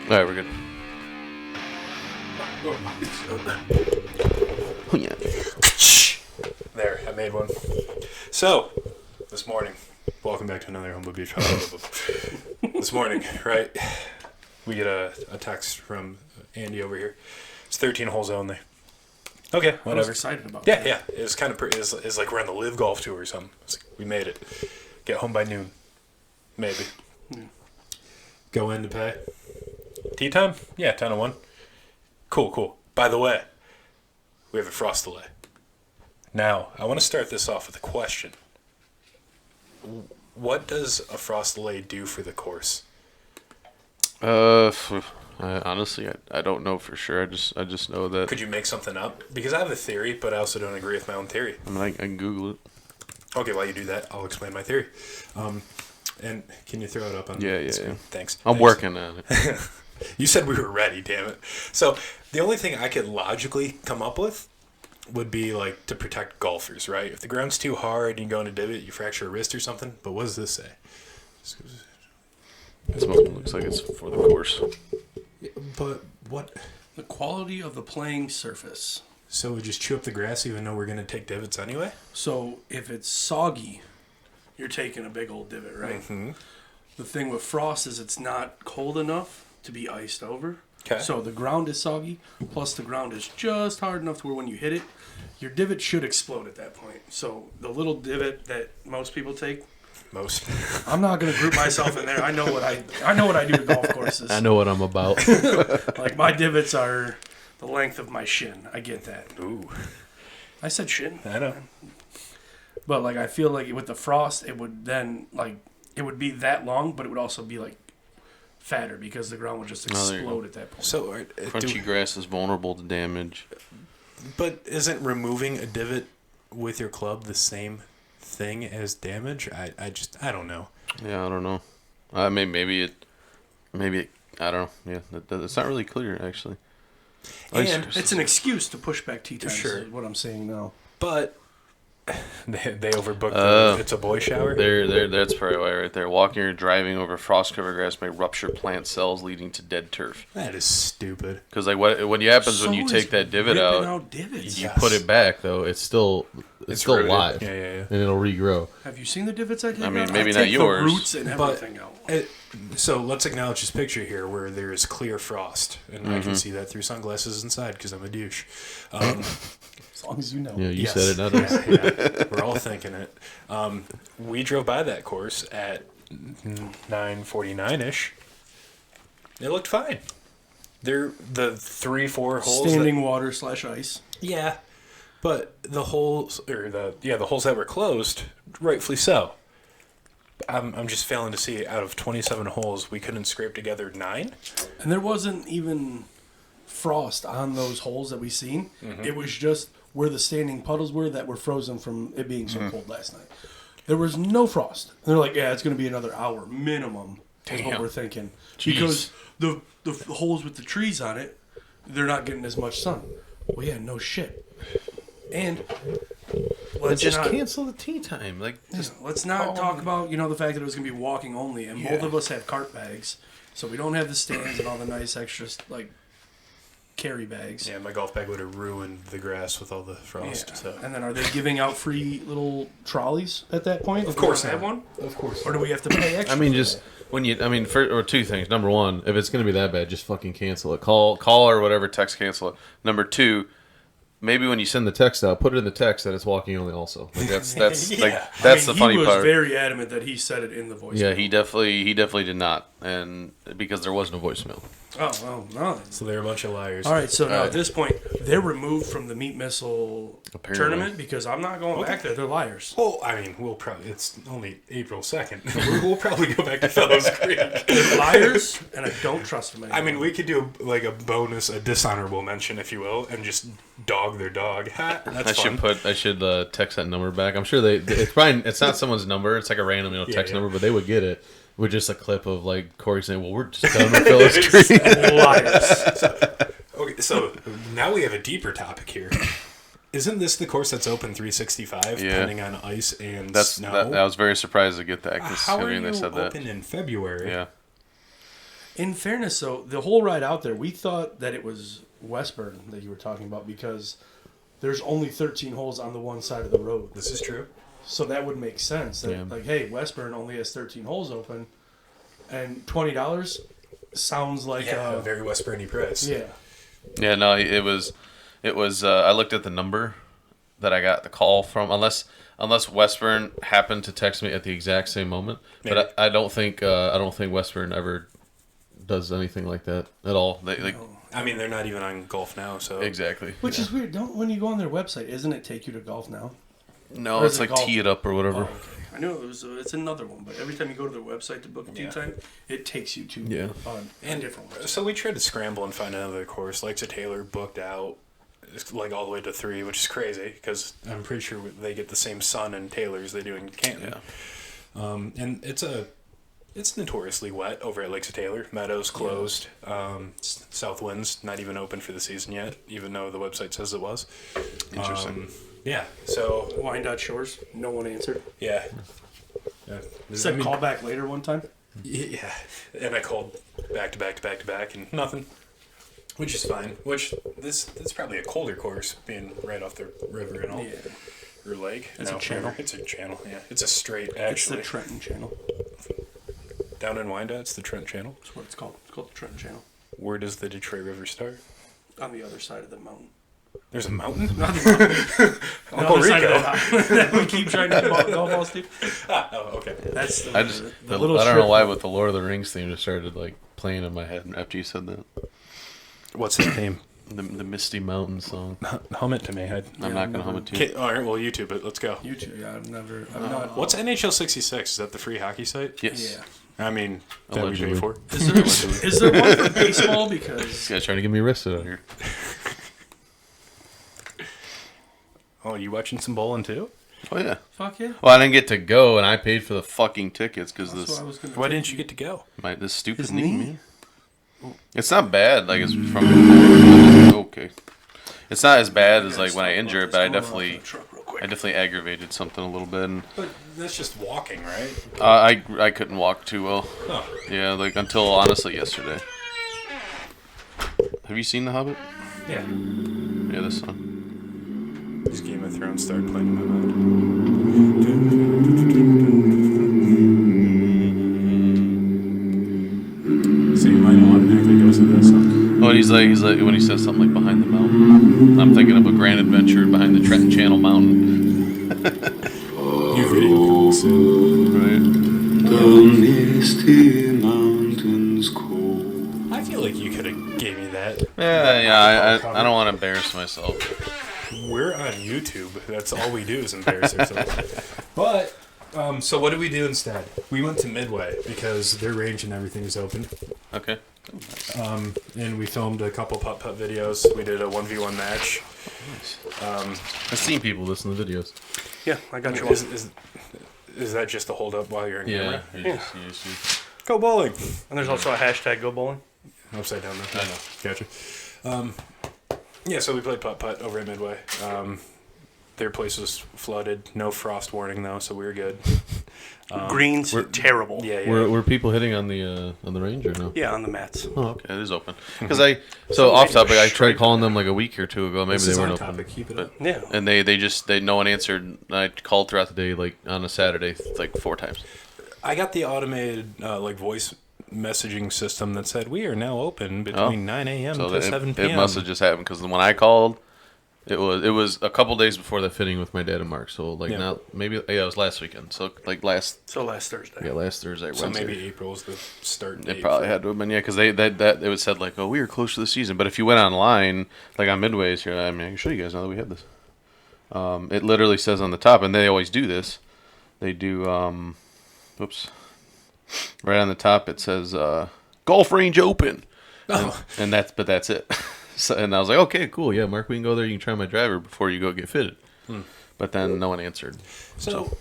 All right, we're good. Oh, yeah. There, I made one. So, this morning, welcome back to another Humble Beach. This morning, right, we get a text from Andy over here. It's 13 holes only. Okay, I was whatever. excited about Yeah, that. yeah. It's kind of it's like we're on the Live Golf Tour or something. It's like, we made it. Get home by noon, maybe. Go in to pay. Tea time? Yeah, 10 to 1. Cool. By the way, we have a frost delay. Now, I want to start this off with a question. What does a frost delay do for the course? Honestly, I don't know for sure. I just know that. Could you make something up? Because I have a theory, but I also don't agree with my own theory. I mean, I can Google it. Okay, while you do that, I'll explain my theory. And can you throw it up on Yeah. screen? Thanks. I'm working on it. You said we were ready, damn it. So the only thing I could logically come up with would be like to protect golfers, right? If the ground's too hard and you go in a divot, you fracture a wrist or something. But what does this say? This one looks like it's for the course. But what? The quality of the playing surface. So we just chew up the grass even though we're going to take divots anyway? So if it's soggy, you're taking a big old divot, right? Mm-hmm. The thing with frost is it's not cold enough to be iced over. Okay. So the ground is soggy, plus the ground is just hard enough to where when you hit it, your divot should explode at that point. So the little divot that most people take, Most. I'm not going to group myself in there. I know what I do to golf courses. I know what I'm about. Like my divots are the length of my shin. I get that. Ooh. I said shin. I know. But like I feel like with the frost, it would then like it would be that long, but it would also be like fatter because the ground would just Oh, there you explode at that point. So, Crunchy grass is vulnerable to damage. but isn't removing a divot with your club the same thing as damage? I don't know. Yeah, I don't know. Maybe it. I don't know. Yeah, it's not really clear actually. And It's an excuse to push back tee times. Sure. Is what I'm saying now. But they overbooked it's a boy shower. That's probably why right there. Walking or driving over frost-covered grass may rupture plant cells, leading to dead turf. That is stupid. Because like what happens when you So take is that divot ripping out, divots. you Yes. put it back though. It's still It's still rooted. alive. Yeah. And it'll regrow. Have you seen the divots I take I mean, out? maybe I not take yours, the roots and but everything out. So let's acknowledge this picture here where there is clear frost, and I Mm-hmm. can see that through sunglasses inside because I'm a douche. As long as you know. Yeah, you Yes. said it, not us. Yeah, we're all thinking it. We drove by that course at 9:49ish. It looked fine. The 3-4 holes. Standing water / ice. Yeah, but the holes the holes that were closed, rightfully so. I'm just failing to see out of 27 holes we couldn't scrape together 9. And there wasn't even frost on those holes that we seen. Mm-hmm. It was just where the standing puddles were that were frozen from it being so cold last night. There was no frost. And they're like, yeah, it's going to be another hour minimum. Is what Damn. we're thinking. Jeez. Because the holes with the trees on it, they're not getting as much sun. Well, yeah, no shit. And let's Just not, cancel the tea time. Like let's not talk about the fact that it was going to be walking only, and both of us have cart bags, so we don't have the stands and all the nice extras like carry bags. Yeah, my golf bag would have ruined the grass with all the frost. Yeah. So. And then are they giving out free little trolleys at that point? Of course have not. one. Of course. Or do we have to pay extra? I mean, for just that? or two things. Number one, if it's gonna be that bad, just fucking cancel it. Call or whatever, text cancel it. Number two, maybe when you send the text out, put it in the text that it's walking only. Also, like that's Yeah. like I that's he the funny was part. very adamant that he said it in the voice. Yeah, he definitely did not, and because there was no voicemail. Oh, well, no. So they're a bunch of liars. All right, so now Alright. at this point, they're removed from the meat missile Apparently. tournament because I'm not going back there. They're liars. Well, I mean, it's only April 2nd. We'll probably go back to Fellows Creek. They're liars, and I don't trust them anymore. I mean, we could do a bonus, a dishonorable mention, if you will, and just dog their dog. Ha, that's fun. I should text that number back. I'm sure it's not someone's number. It's like a random text yeah. number, but they would get it with just a clip of like Corey saying, "Well, we're just done with Phyllis Creek." liars. Okay, so now we have a deeper topic here. Isn't this the course that's open 365, Yeah. depending on ice and snow? I was very surprised to get that How are considering you they said that. open in February? Yeah. In fairness, though, the whole ride out there, we thought that it was Westburn that you were talking about because there's only 13 holes on the one side of the road. This is true. So that would make sense. That, Yeah. like, hey, Westburn only has 13 holes open, and $20 sounds like A very Westburny price. yeah. Yeah, no, it was. I looked at the number that I got the call from. Unless Westburn happened to text me at the exact same moment, Maybe. but I don't think Westburn ever does anything like that at all. They like I mean, they're not even on Golf Now, so exactly. Which is weird. Don't when you go on their website, isn't it take you to Golf Now? No, Or is it's it like golf? Tee It Up or whatever. Oh, okay. I knew it was. It's another one, but every time you go to their website to book a tee time, it takes you to Yeah. a different one. So we tried to scramble and find another course. Lakes of Taylor booked out, like all the way to 3, which is crazy because I'm pretty sure they get the same sun in Taylor as they do in Canton. Yeah. And it's notoriously wet over at Lakes of Taylor. Meadows closed. Southwind's not even open for the season yet, even though the website says it was. Interesting. Yeah. So Wyandotte Shores, no one answered. yeah. Said call back later one time. Yeah, and I called back to back and nothing, which is fine. Which this is probably a colder course, being right off the river and all, Yeah. or lake. It's a channel. It's a channel. Yeah, it's a straight. It's Actually, the Trenton Channel. down in Wyandotte, it's the Trent Channel. That's what it's called. It's called the Trenton Channel. Where does the Detroit River start? On the other side of the mountain. There's a mountain. On the Uncle other side Rico. of the mountain. We keep trying to ball golf balls, dude. Oh, okay. That's the, I just the I little don't know strip. why, but the Lord of the Rings theme just started like playing in my head after you said that. What's the name? The Misty Mountain song. Hum it to me. I'm not gonna hum it to you. Okay, all right, well, YouTube it. Let's go. YouTube. Yeah, I've not. What's NHL 66? Is that the free hockey site? Yes. Yeah. I mean, that we pay Allegedly. for. Is there one for baseball? Because This guy's trying to get me arrested out here. Oh, you watching some bowling too? Oh yeah. fuck yeah. Well, I didn't get to go, and I paid for the fucking tickets because That's what this I was gonna. Why take didn't you get to go? this stupid His knee. knee? It's not bad. Like it's from okay. It's not as bad as like when I injured it, but I definitely aggravated something a little bit. And, But that's just walking, right? I couldn't walk too well. Oh. Yeah, like until honestly yesterday. Have you seen The Hobbit? Yeah. Yeah, this one. This Game of Thrones started playing in my mind. See, mine automatically goes to this song. Oh, he's like when he says something like behind the mountain. I'm thinking of a grand adventure behind the Trenton Channel Mountain. New video coming soon. Right. The misty mountains cold. I feel like you could have gave me that. Yeah. I don't want to embarrass myself. We're on YouTube. That's all we do is embarrass ourselves. But, so what did we do instead? We went to Midway because their range and everything is open. Okay. And we filmed a couple putt-putt videos. We did a 1v1 match. I've seen people listen to videos. Yeah, I got you one. Is that just the hold up while you're in Yeah. camera? Go bowling. And there's also a hashtag Go Bowling. Upside down though. I know. Gotcha. Yeah, so we played putt-putt over at Midway. Their place was flooded. No frost warning though, so we were good. Greens terrible. Yeah. Were people hitting on the range or no? Yeah, on the mats. Oh, okay. It is open. Because off topic, I tried calling them like a week or two ago. Maybe This they is weren't on open. topic. Keep it But- up. Yeah. And no one answered. I called throughout the day, like on a Saturday, like 4 times. I got the automated voice messaging system that said we are now open between 9 a.m. So to 7 p.m. it must have just happened because when I called, it was a couple days before the fitting with my dad and Mark. So like Yeah. not maybe it was last weekend. So like last Last Thursday. last Thursday. So Wednesday. maybe April's the start date. It probably for- had to have been, yeah, because it was said like, oh, we were close to the season. But if you went online, like on Midway's here, I mean, I can show you guys now that we have this. It literally says on the top, and they always do this. They do, right on the top it says golf range open, and that's it. So, and I was like, okay, cool, yeah, Mark, we can go there. You can try my driver before you go get fitted. But then no one answered. So,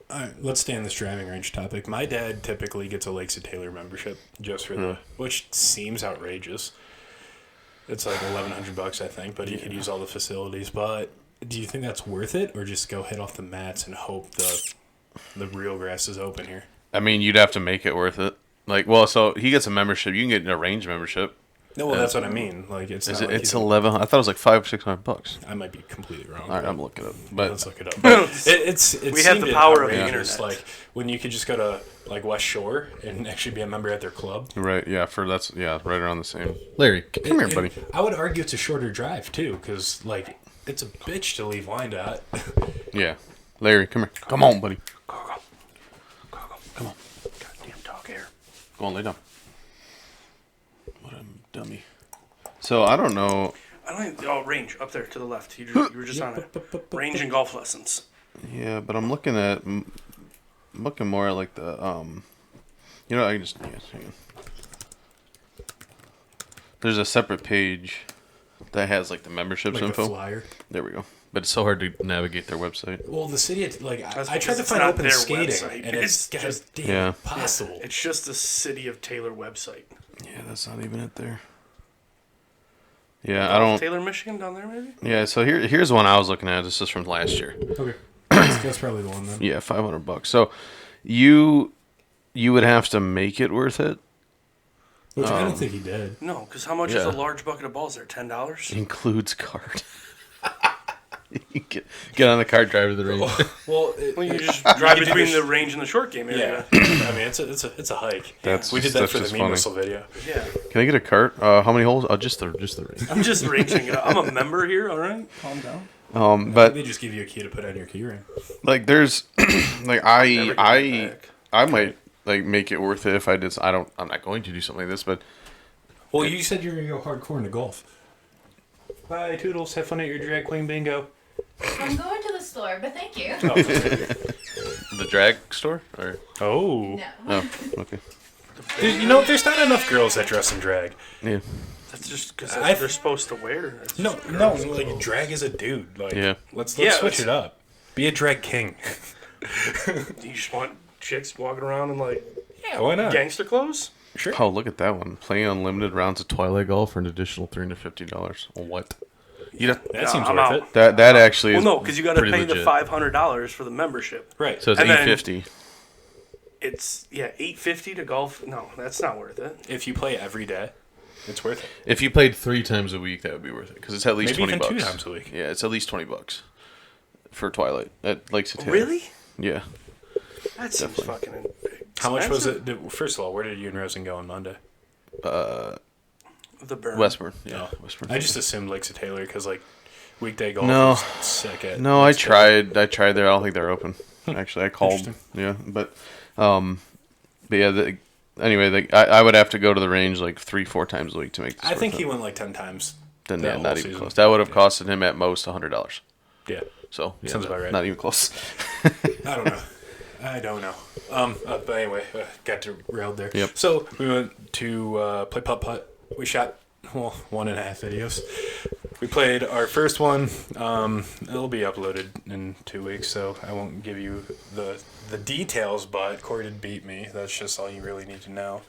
all right, let's stay on this driving range topic. My dad typically gets a Lakes of Taylor membership just for the, which seems outrageous. It's like $1,100, I think, but he could use all the facilities. But do you think that's worth it, or just go hit off the mats and hope the real grass is open here? I mean, you'd have to make it worth it. Like, well, so he gets a membership. You can get an arranged membership. No, well, that's what I mean. Like, it's Is not it, like it's you can- 11. I thought it was like $500-$600. I might be completely wrong. All right, I'm looking it up. But Let's look it up. It We have seemed the power of the outrageous, internet. Like when you could just go to like West Shore and actually be a member at their club. right, yeah, right around the same. Larry, come here, buddy. I would argue it's a shorter drive too, because like it's a bitch to leave Wyandotte. Yeah, Larry, come here. Come on, buddy. Go. Come on. Goddamn dog hair. Go on, lay down. What a dummy. So I don't know. I don't even. Oh, range up there to the left. You were just on it. Range and golf lessons. Yeah, but I'm looking at. I'm looking more at like the You know, I can just. Yeah, hang on. There's a separate page that has like the memberships Like info. a flyer. There we go. But it's so hard to navigate their website. Well, the city, like That's I tried because to it's find not open their skating, website. and it's just damn Yeah. impossible. It's just the City of Taylor website. Yeah, that's not even it there. Yeah, I don't. Taylor, Michigan, down there maybe. Yeah, so here's one I was looking at. This is from last year. Okay, that's probably the one then. Yeah, $500. So you would have to make it worth it. Which I don't think he did. No, because how much is a large bucket of balls there? $10. Includes card. You get on the cart, drive to the range. Well, Well, you just drive between the range and the short game yeah. area. I mean, it's a hike. That's We did that that's for the just Mean funny. Whistle video. Yeah. Can I get a cart? How many holes? Just the range. I'm just ranging it up. I'm a member here, all right? Calm down. But They just give you a key to put on your key ring. like, there's like Never get it back. I might like make it worth it if I did. I'm not going to do something like this, but Well, you said you're gonna go hardcore into golf. Bye, Toodles. Have fun at your drag queen bingo. I'm going to the store, but thank you. the drag store or Oh. No. no? Okay. You know, there's not enough girls that dress in drag. Yeah. That's just because I- they're supposed to wear. That's No, just no, girls. like drag is a dude. Like, Yeah. let's Yeah, switch it's- it up. Be a drag king. You just want chicks walking around in like Yeah, why not? gangster clothes? Sure. Oh, look at that one. Playing unlimited rounds of Twilight Golf for an additional $350. What? You know, That seems I'm worth out. it. that actually Well, is no, because you got to pretty pay the legit. $500 for the membership. Right. So it's And then- $850. It's $850 to golf. No, that's not worth it. If you play every day, it's worth it. If you played 3 times a week, that would be worth it because it's at least Maybe $20. even 2 times a week. Yeah, it's at least $20 for Twilight at Lake City. Really? Yeah. That seems fucking. How much was expensive. it? First of all, where did you and Rosen go on Monday? The burn. Westburn. Yeah, No. Westburn. I just assumed Lakes of Taylor because like weekday golf No. is sick at. No, I Lakes of Taylor. tried. I tried there. I don't think they're open. Actually, I called. Interesting. Yeah, but yeah. Anyway, I would have to go to the range like 3-4 times a week to make. This I think worth he it. went like 10 times. Then that yeah, whole not even season. close. That would have Yeah. costed him at most $100. Yeah. So yeah, Sounds about right. Not even close. I don't know. I don't know. But anyway, got derailed there. Yep. So we went to play putt putt. We shot 1.5 videos. We played our first one. It'll be uploaded in 2 weeks, so I won't give you the details. But Corey did beat me. That's just all you really need to know.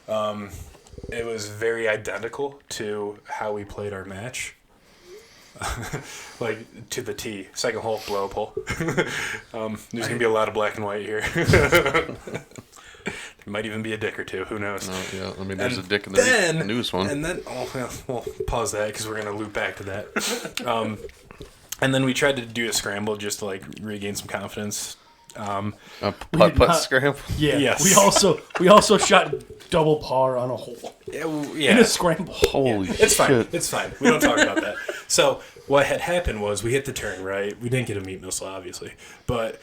Yep. It was very identical to how we played our match. Like to the T. Second hole, blow up hole. There's gonna be a lot of black and white here. There might even be a dick or two. Who knows? No, yeah, I mean, there's And a dick in then- the newest one. And then, well, pause that because we're gonna loop back to that. And then we tried to do a scramble just to like regain some confidence. A We putt did putt not- scramble. Yeah. Yes. We also shot double par on a hole Yeah, in a scramble. Holy it's fine. shit! It's fine. We don't talk about that. So what had happened was we hit the turn right. We didn't get a meat missile, obviously, but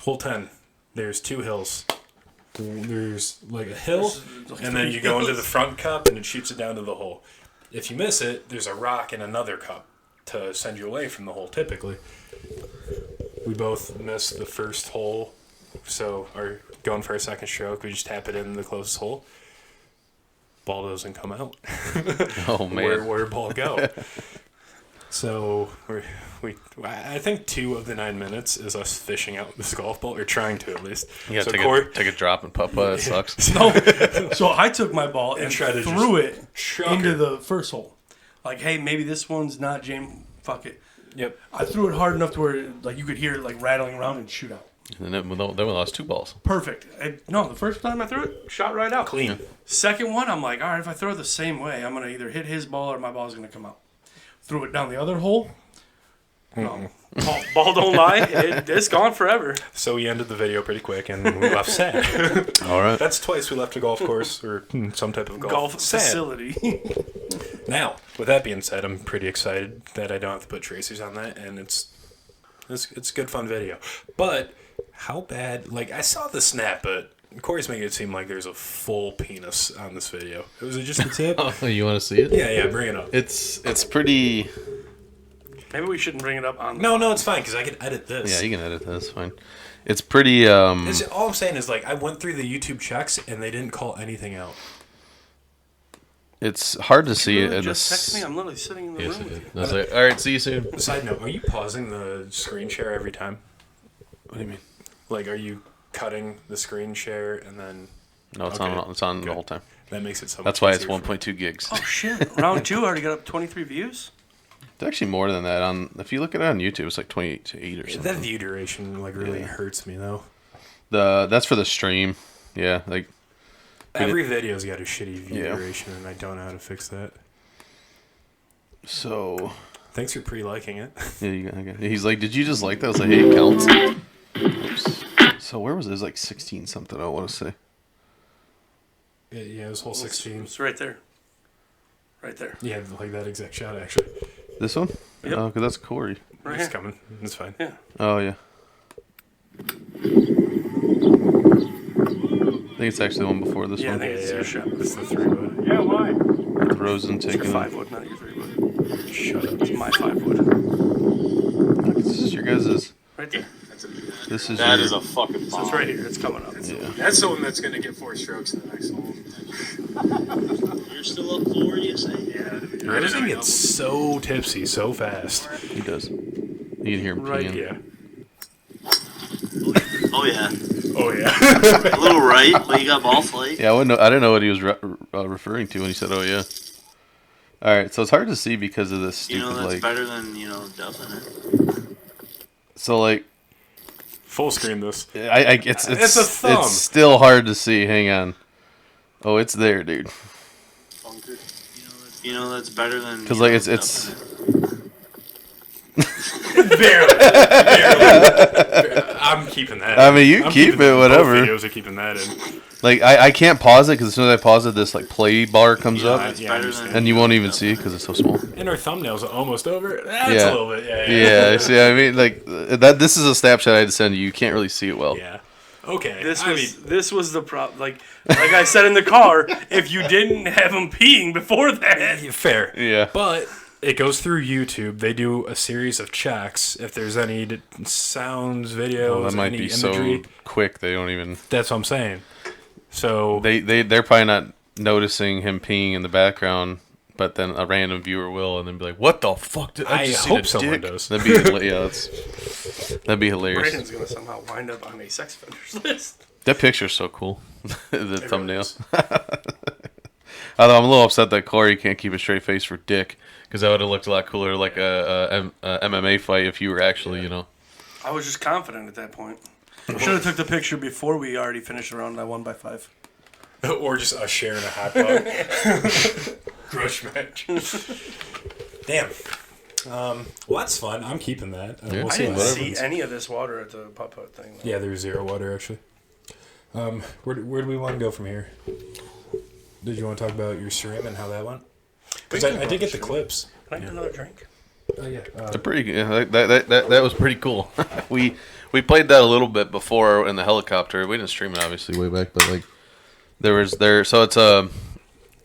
hole 10. There's 2 hills. There's like a hill, and then you go into the front cup, and it shoots it down to the hole. If you miss it, there's a rock in another cup to send you away from the hole. Typically, we both missed the first hole, so are going for our second stroke. We just tap it in the closest hole. Ball doesn't come out. Oh man. Where'd ball go? So I think 2 of the 9 minutes is us fishing out this golf ball, or trying to at least. You gotta so take a drop and putt putt. It sucks. No. So I took my ball and tried to threw it Shocker. into the first hole. Like, hey, maybe this one's not James. Fuck it. Yep. I threw it hard enough to where like you could hear it like rattling around and shoot out. And then we lost 2 balls. Perfect. No, the first time I threw it, shot right out. Clean. Second one, I'm like, all right, if I throw it the same way, I'm going to either hit his ball or my ball's going to come out. Threw it down the other hole. No. Ball don't lie. It's gone forever. So we ended the video pretty quick, and we left sad. All right. That's twice we left a golf course or some type of golf sad. Facility. Now, with that being said, I'm pretty excited that I don't have to put tracers on that, and it's a good fun video. But how bad? Like, I saw the snap, but Corey's making it seem like there's a full penis on this video. Was it just the tip? Oh, you want to see it? Yeah, bring it up. It's pretty. Maybe we shouldn't bring it up on. No, it's fine because I can edit this. Yeah, you can edit that. It's fine. It's pretty. All I'm saying is, like, I went through the YouTube checks and they didn't call anything out. It's hard to see it. Really In just this... text me. I'm literally sitting in the Yes, room it with did. you. I was like, all right, see you soon. Side note: are you pausing the screen share every time? What do you mean? Like, are you cutting the screen share and then? No, it's Okay. on. It's on Good. the whole time. That makes it so. That's much why it's easier for me. 1.2 gigs. Oh shit! Round 2 already got up 23 views. It's actually more than that. If you look at it on YouTube, it's like 28 to 8 or something. That view duration really hurts me though. That's for the stream. Yeah, like Every video's got a shitty view Yeah. duration, and I don't know how to fix that. so. Thanks for pre-liking it. Yeah, he's like, did you just like that? I was like, hey, it counts. Oops. So where was it? It was like 16 something. I want to say. Yeah, it was whole 16. It's right there. Right there. Yeah, like that exact shot actually. This one? Yep. Oh, because that's Corey. Right It's here. coming. It's fine. Yeah. Oh yeah. I think it's actually the one before this Yeah, I one. think it's your shot. It's the 3-wood. Yeah, why? With Rosen It's your taking. 5-wood, not your 3-wood. Shut up. It's my 5-wood. This is your guys'. Right there. This is That your, is a fucking So bomb. it's right here. It's coming up. Yeah. That's the one that's going to get 4 strokes in the next hole. You're still up 4, you say? Yeah. Rosen gets so tipsy so fast. He does. You can hear him Right, peeing. Yeah. Oh, yeah. Oh yeah. A little right, but you got ball flight. Yeah, I didn't know what he was referring to when he said, "Oh yeah." All right, so it's hard to see because of this You stupid know, that's like. better than, dumping it. So like, Full screen this. it's It's a thumb. It's still hard to see. Hang on. Oh, it's there, dude. Bunker. You know, that's better than. Because like it's. Barely. I'm keeping that. I mean, you I'm keep keeping it, whatever. Both videos are keeping that in. Like I can't pause it because as soon as I pause it, this like play bar comes Yeah, up, that's Yeah, I better understand. than. and you won't even see it because it's so small. And our thumbnails are almost over. That's Yeah. a little bit. Yeah. Yeah, see, I mean, like that. This is a snapshot I had to send you. You can't really see it well. Yeah. Okay. This I was mean, this was the problem. Like I said in the car, if you didn't have him peeing before that, fair. Yeah. But it goes through YouTube. They do a series of checks. If there's any sounds, videos, Well, that might any be imagery. so quick they don't even. That's what I'm saying. So They're probably not noticing him peeing in the background, but then a random viewer will, and then be like, "What the fuck did I I just see hope the someone dick?" does. That'd be that'd be hilarious. Brandon's gonna somehow wind up on a sex offenders list. That picture's so cool. The thumbnail. is. Although I'm a little upset that Corey can't keep a straight face for Dick, because that would have looked a lot cooler, like a MMA fight if you were actually, I was just confident at that point. Should have took the picture before we already finished the round and I won by 5. or just us sharing a hot dog. Crush match. Damn. Well, that's fun. I'm keeping that. Yeah. We'll I see didn't what see happens. any of this water at the putt-putt thing. Yeah, there's 0 water actually. Where do we want to go from here? Did you want to talk about your stream and how that went? Because I did get the clips. Can I get another drink? Oh yeah. They're pretty good. Yeah, that was pretty cool. we played that a little bit before in the helicopter. We didn't stream it obviously way back, but like so it's a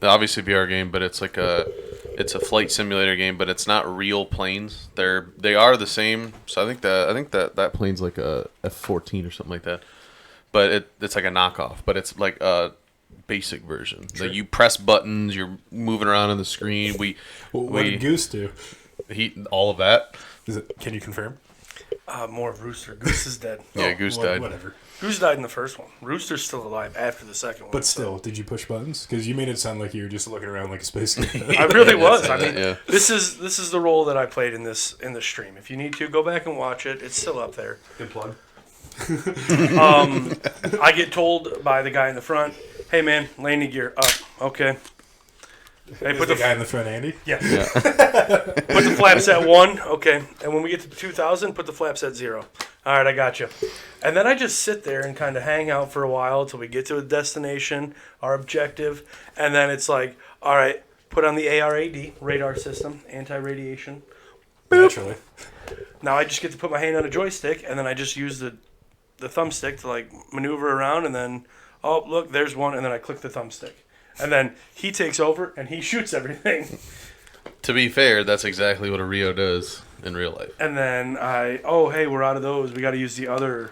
obviously VR game, but it's like it's a flight simulator game, but it's not real planes. They are the same. So I think that plane's like a F-14 or something like that. But it's like a knockoff, but it's like a basic version. Sure. Like you press buttons, you're moving around on the screen. What did Goose do? All of that. Can you confirm? More of Rooster. Goose is dead. Yeah, Goose died. Whatever. Goose died in the first one. Rooster's still alive after the second one. But still, did you push buttons? Because you made it sound like you were just looking around like a space cadet. I really was. I mean, Yeah. this is the role that I played in the stream. If you need to, go back and watch it. It's still up there. Good plug. I get told by the guy in the front, "Hey man, landing gear up." Okay. Hey, Is the guy in the front, Andy? Yeah. Put the flaps at 1. Okay. And when we get to 2,000, put the flaps at 0. All right, I got you. And then I just sit there and kind of hang out for a while until we get to a destination, our objective. And then it's like, all right, put on the ARAD, radar system, anti-radiation. Naturally. Now I just get to put my hand on a joystick, and then I just use the thumbstick to, like, maneuver around. And then, oh, look, there's one. And then I click the thumbstick. And then he takes over and he shoots everything. To be fair, that's exactly what a Rio does in real life. And then hey, we're out of those. We got to use the other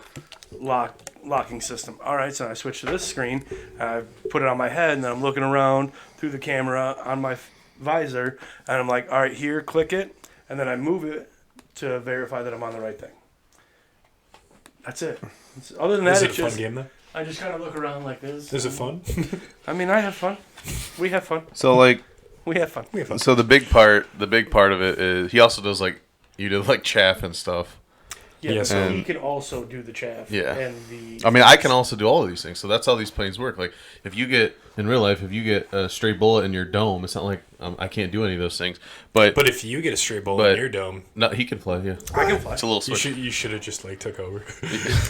locking system. All right, so I switch to this screen. I put it on my head, and then I'm looking around through the camera on my visor, and I'm like, all right, here, click it, and then I move it to verify that I'm on the right thing. That's it. Other than that, Is it it's a fun just game, though? I just kind of look around like this. Is it fun? I mean, I have fun. We have fun. So like, We have fun. so the big part of it is he also does like you do like chaff and stuff. Yeah, Yes, so and- he can also do the chaff. Yeah. And the. I mean, I can also do all of these things. So that's how these planes work. Like, if you get in real life, if you get a stray bullet in your dome, it's not like I can't do any of those things. But But if you get a stray bullet But- in your dome, no, he can fly. Yeah, I can fly. it's a little you switch. should have just like took over.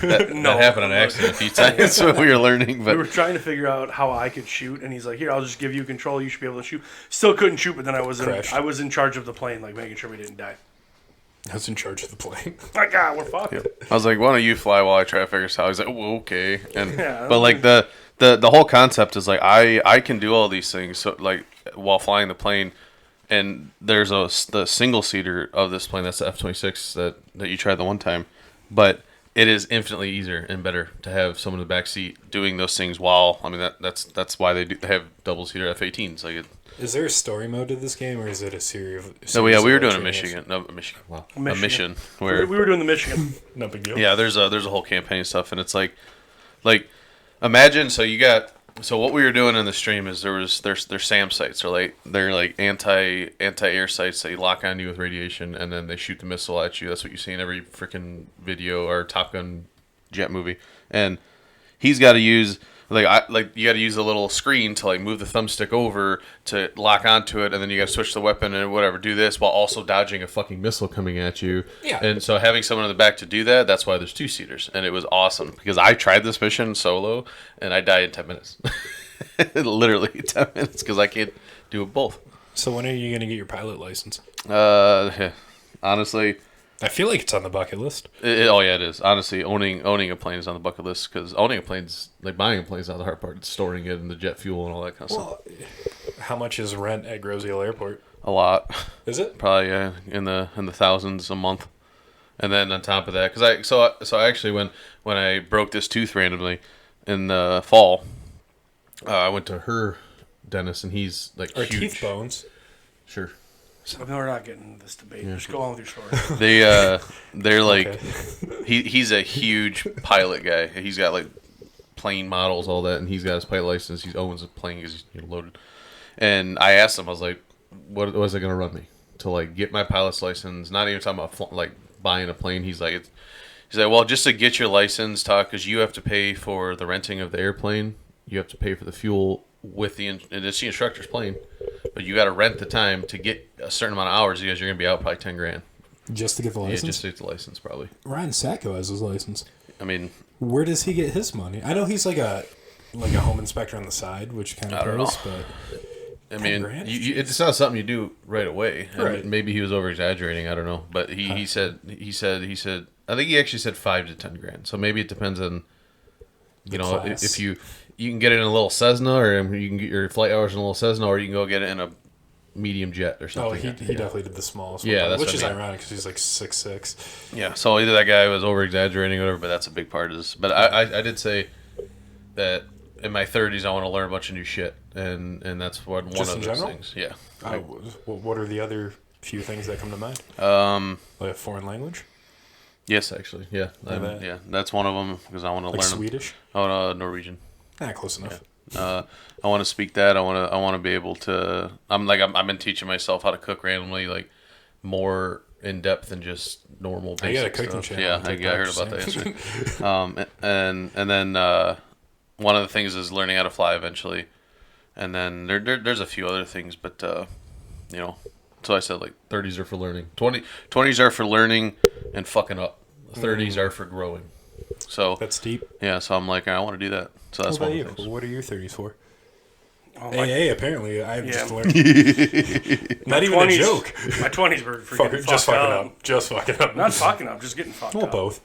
That happened on accident a few times when we were learning. We were But trying to figure out how I could shoot, and he's like, "Here, I'll just give you control. You should be able to shoot." Still couldn't shoot, but then I was Crashed. in charge of the plane, like making sure we didn't die. I was in charge of the plane. Like, we're fucked. I was like, "Why don't you fly while I try to figure this out?" He's like, "Oh, okay." And Yeah, but like the whole concept is like I can do all these things so like while flying the plane. And there's the single seater of this plane. That's the F-26 that you tried the one time, but it is infinitely easier and better to have someone in the back seat doing those things while. I mean that's why they have double seater F-18s. Like Is there a story mode to this game, or is it a series? no, yeah, we were doing a training? Michigan, no Michigan, wow, a Michigan. mission We where were doing the Michigan. No big deal. yeah, there's a whole campaign stuff, and it's like imagine so what we were doing in the stream is there's SAM sites, or they're like anti-air sites. They lock on you with radiation, and then they shoot the missile at you. That's what you see in every freaking video or Top Gun jet movie. And he's got to use you got to use a little screen to like move the thumbstick over to lock onto it, and then you got to switch the weapon and whatever. Do this while also dodging a fucking missile coming at you. Yeah. And so having someone in the back to do that's why there's two seaters, and it was awesome because I tried this mission solo and I died in 10 minutes. Literally 10 minutes because I can't do it both. So when are you gonna get your pilot license? Honestly. I feel like it's on the bucket list. Oh yeah, it is. Honestly, owning a plane is on the bucket list because owning a plane's like buying a plane is not the hard part. It's storing it and the jet fuel and all that kind of stuff. How much is rent at Groseal Airport? A lot, Is it? probably in the thousands a month. And then on top of that, because I actually when I broke this tooth randomly in the fall, I went to her dentist and he's like Or huge. teeth bones? Sure. No, we're not getting into this debate. Just go on with your story. They're like Okay. he's a huge pilot guy. He's got like plane models, all that, and he's got his pilot license. He owns a plane because he's loaded. And I asked him, I was like, "What was it going to run me to like get my pilot's license?" Not even talking about like buying a plane. He's like, well, just to get your license, because you have to pay for the renting of the airplane. You have to pay for the fuel with and it's the instructor's plane, but you got to rent the time to get a certain amount of hours because you're going to be out probably $10,000. Just to get the Yeah, license? just to get the license probably. Ryan Sacco has his license. I mean, Where does he get his money? I know he's like a home inspector on the side, which kind I of don't know. pays, but I mean, $10,000? it's not something you do right away. I Right. mean, maybe he was over exaggerating. I don't know, but he said. I think he actually said $5,000 to $10,000. So maybe it depends on, class. if you can get it in a little Cessna, or you can get your flight hours in a little Cessna, or you can go get it in a medium jet or Oh, something. he definitely did the smallest one. Yeah, that's which what is I mean. ironic because he's like 6'6". Yeah, so either that guy was over exaggerating or whatever, but that's a big part of this. But I did say that in my 30s I want to learn a bunch of new shit, and that's one Just of in those general? things. Yeah. What are the other few things that come to mind? Like a foreign language? Yes, actually, yeah, that. yeah, that's one of them because I want to Like learn. Swedish? Norwegian. Close enough. I want to speak that. I want to be able to. I've been teaching myself how to cook randomly, like more in depth than just normal basic I got a cooking stuff. channel Yeah, on I TikTok, heard about that so- yesterday. And then one of the things is learning how to fly eventually, and then there's a few other things, but you know, so I said like 30s are for learning, 20s are for learning and fucking up, 30s are for growing. So That's deep. yeah, so I'm like, I want to do that. So that's What one about of the you? things. What are your 30s for? Oh, AA, apparently. I've Yeah. just learned. Not even a 20s joke. My 20s were for Fuck, getting just fucked fucking up. up. Just fucking up. Not fucking up, just getting fucked Well, up. both.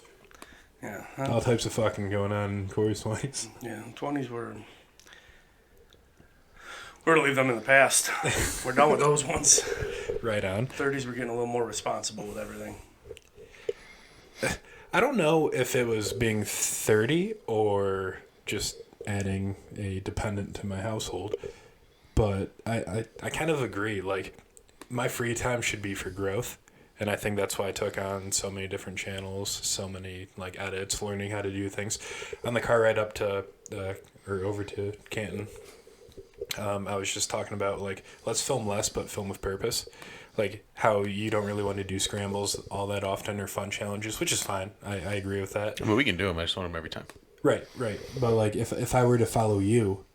Yeah. All types of fucking going on in Corey's 20s. Yeah, 20s were. We're gonna leave them in the past. We're done with those ones. Right on. 30s, we're getting a little more responsible with everything. I don't know if it was being 30 or just adding a dependent to my household, but I kind of agree. Like, my free time should be for growth, and I think that's why I took on so many different channels, so many like edits, learning how to do things. On the car ride up to or over to Canton, I was just talking about like, let's film less but film with purpose. Like how you don't really want to do scrambles all that often or fun challenges, which is fine. I agree with that. I mean, we can do them. I just want them every time. Right. But like if I were to follow you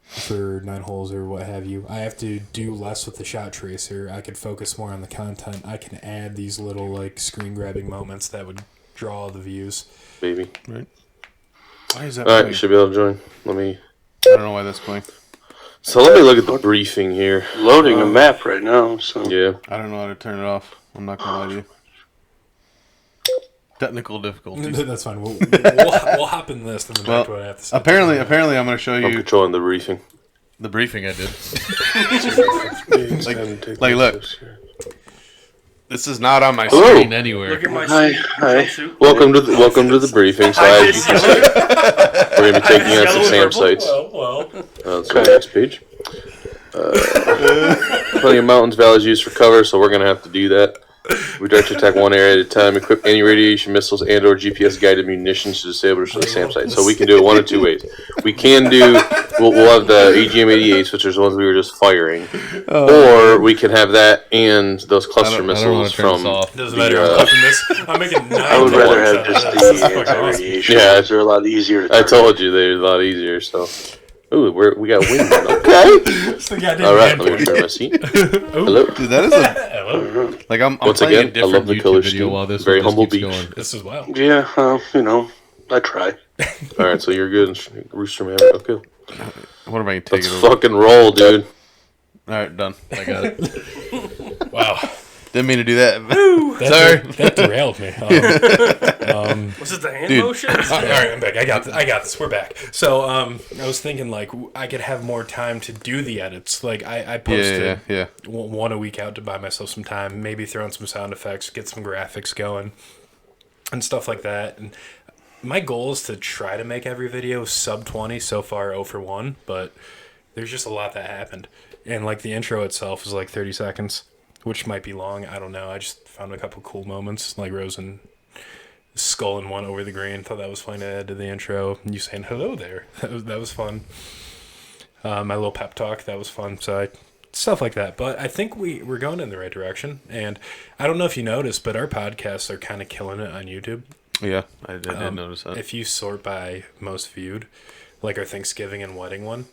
for 9 holes or what have you, I have to do less with the shot tracer. I could focus more on the content. I can add these little like screen grabbing moments that would draw the views. Baby. Right. Why is that? All right, playing? you should be able to join. Let me. I don't know why that's playing. So let me look at the briefing here. Loading a map right now, so. Yeah. I don't know how to turn it off. I'm not gonna lie to you. Technical difficulties. That's fine. We'll hop in this and then back to what I have to say. Apparently, I'm gonna show I'm you controlling the briefing. the briefing I did. Like, look. This is not on my Hello. screen anywhere. Look at my Hi. jumpsuit. Welcome to the briefing. So as you can see, we're gonna be taking on some SAM sites. Well. Let's go to the next page. Plenty of mountains, valleys used for cover, so we're gonna have to do that. We direct to attack one area at a time. Equip any radiation missiles and/or GPS-guided munitions to disable the SAM site. So we can do it one of two ways. We can do. We'll have the AGM-88s, which are the ones we were just firing, or we can have that and those cluster I don't wanna missiles turn this from. off. Doesn't matter. I'm clipping this. I'm making 9 I would rather have just That's the fucking awesome. anti-radiation Yeah. ones. They're a lot easier to I turn. told you they're a lot easier. So, ooh, we got wind. Okay. It's the goddamn All right. man Let me turn my seat. Hello. Dude, that is a like I'm Once playing again, a I different love the YouTube color video scheme. while this Very one just humble keeps beach. going. This is wild. Yeah, I try. All right, so you're good, Rooster Maverick. Okay. I wonder if I can take Let's it over. fucking roll, dude. All right, done. I got it. Wow. Didn't mean to do that. Sorry. That derailed me. Was it the hand Dude. motion? All right, I'm back. I got this. We're back. So, I was thinking like I could have more time to do the edits. Like I posted Yeah. one a week out to buy myself some time, maybe throw in some sound effects, get some graphics going, and stuff like that. And my goal is to try to make every video sub 20. So far, 0 for 1, but there's just a lot that happened. And like the intro itself is like 30 seconds, which might be long. I don't know. I just found a couple cool moments, like Rosen sculling one over the green. Thought that was fun to add to the intro. And you saying hello there. That was fun. My little pep talk, that was fun. So stuff like that. But I think we're going in the right direction. And I don't know if you noticed, but our podcasts are kind of killing it on YouTube. Yeah, I did notice that. If you sort by most viewed, like our Thanksgiving and wedding one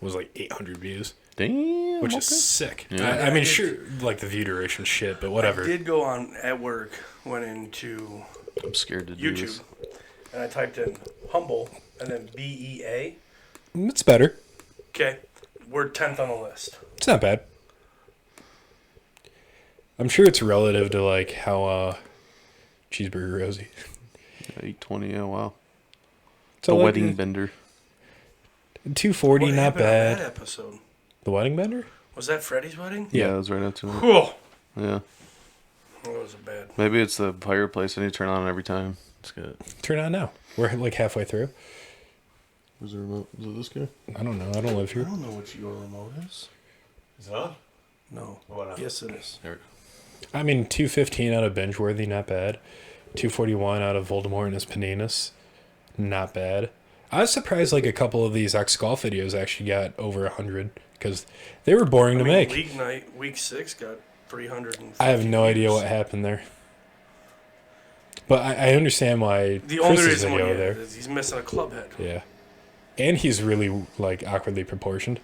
was like 800 views, Damn. which okay. is sick. Yeah. I mean, sure, like the view duration shit, but whatever. I did go on at work, went into I'm scared to do YouTube, this. and I typed in humble and then BEA. It's better. Okay, we're 10th on the list. It's not bad. I'm sure it's relative to like how Cheeseburger Rosie. 820. Oh wow. So The like, wedding bender. 240, What not happened on bad. that episode? The wedding bender? Was that Freddie's wedding? Yeah, it was right after that. Cool. Yeah. That was a bad. Maybe it's the fireplace I need to turn on every time. It's good. Turn on now. We're like halfway through. Where's the remote? Is it this guy? I don't know. I don't live here. don't know what your remote is. Is it on? No. Whatever. Yes, it is. There we go. I mean, 215 out of Bingeworthy, not bad. 241 out of Voldemort and his Paninas, not bad. I was surprised like a couple of these X Golf videos actually got over 100 because they were boring to make. League night, week 6 got 300. I have no idea what happened there. But I understand why The only Chris's reason why video there. is he's missing a club head. Yeah. And he's really, like, awkwardly proportioned.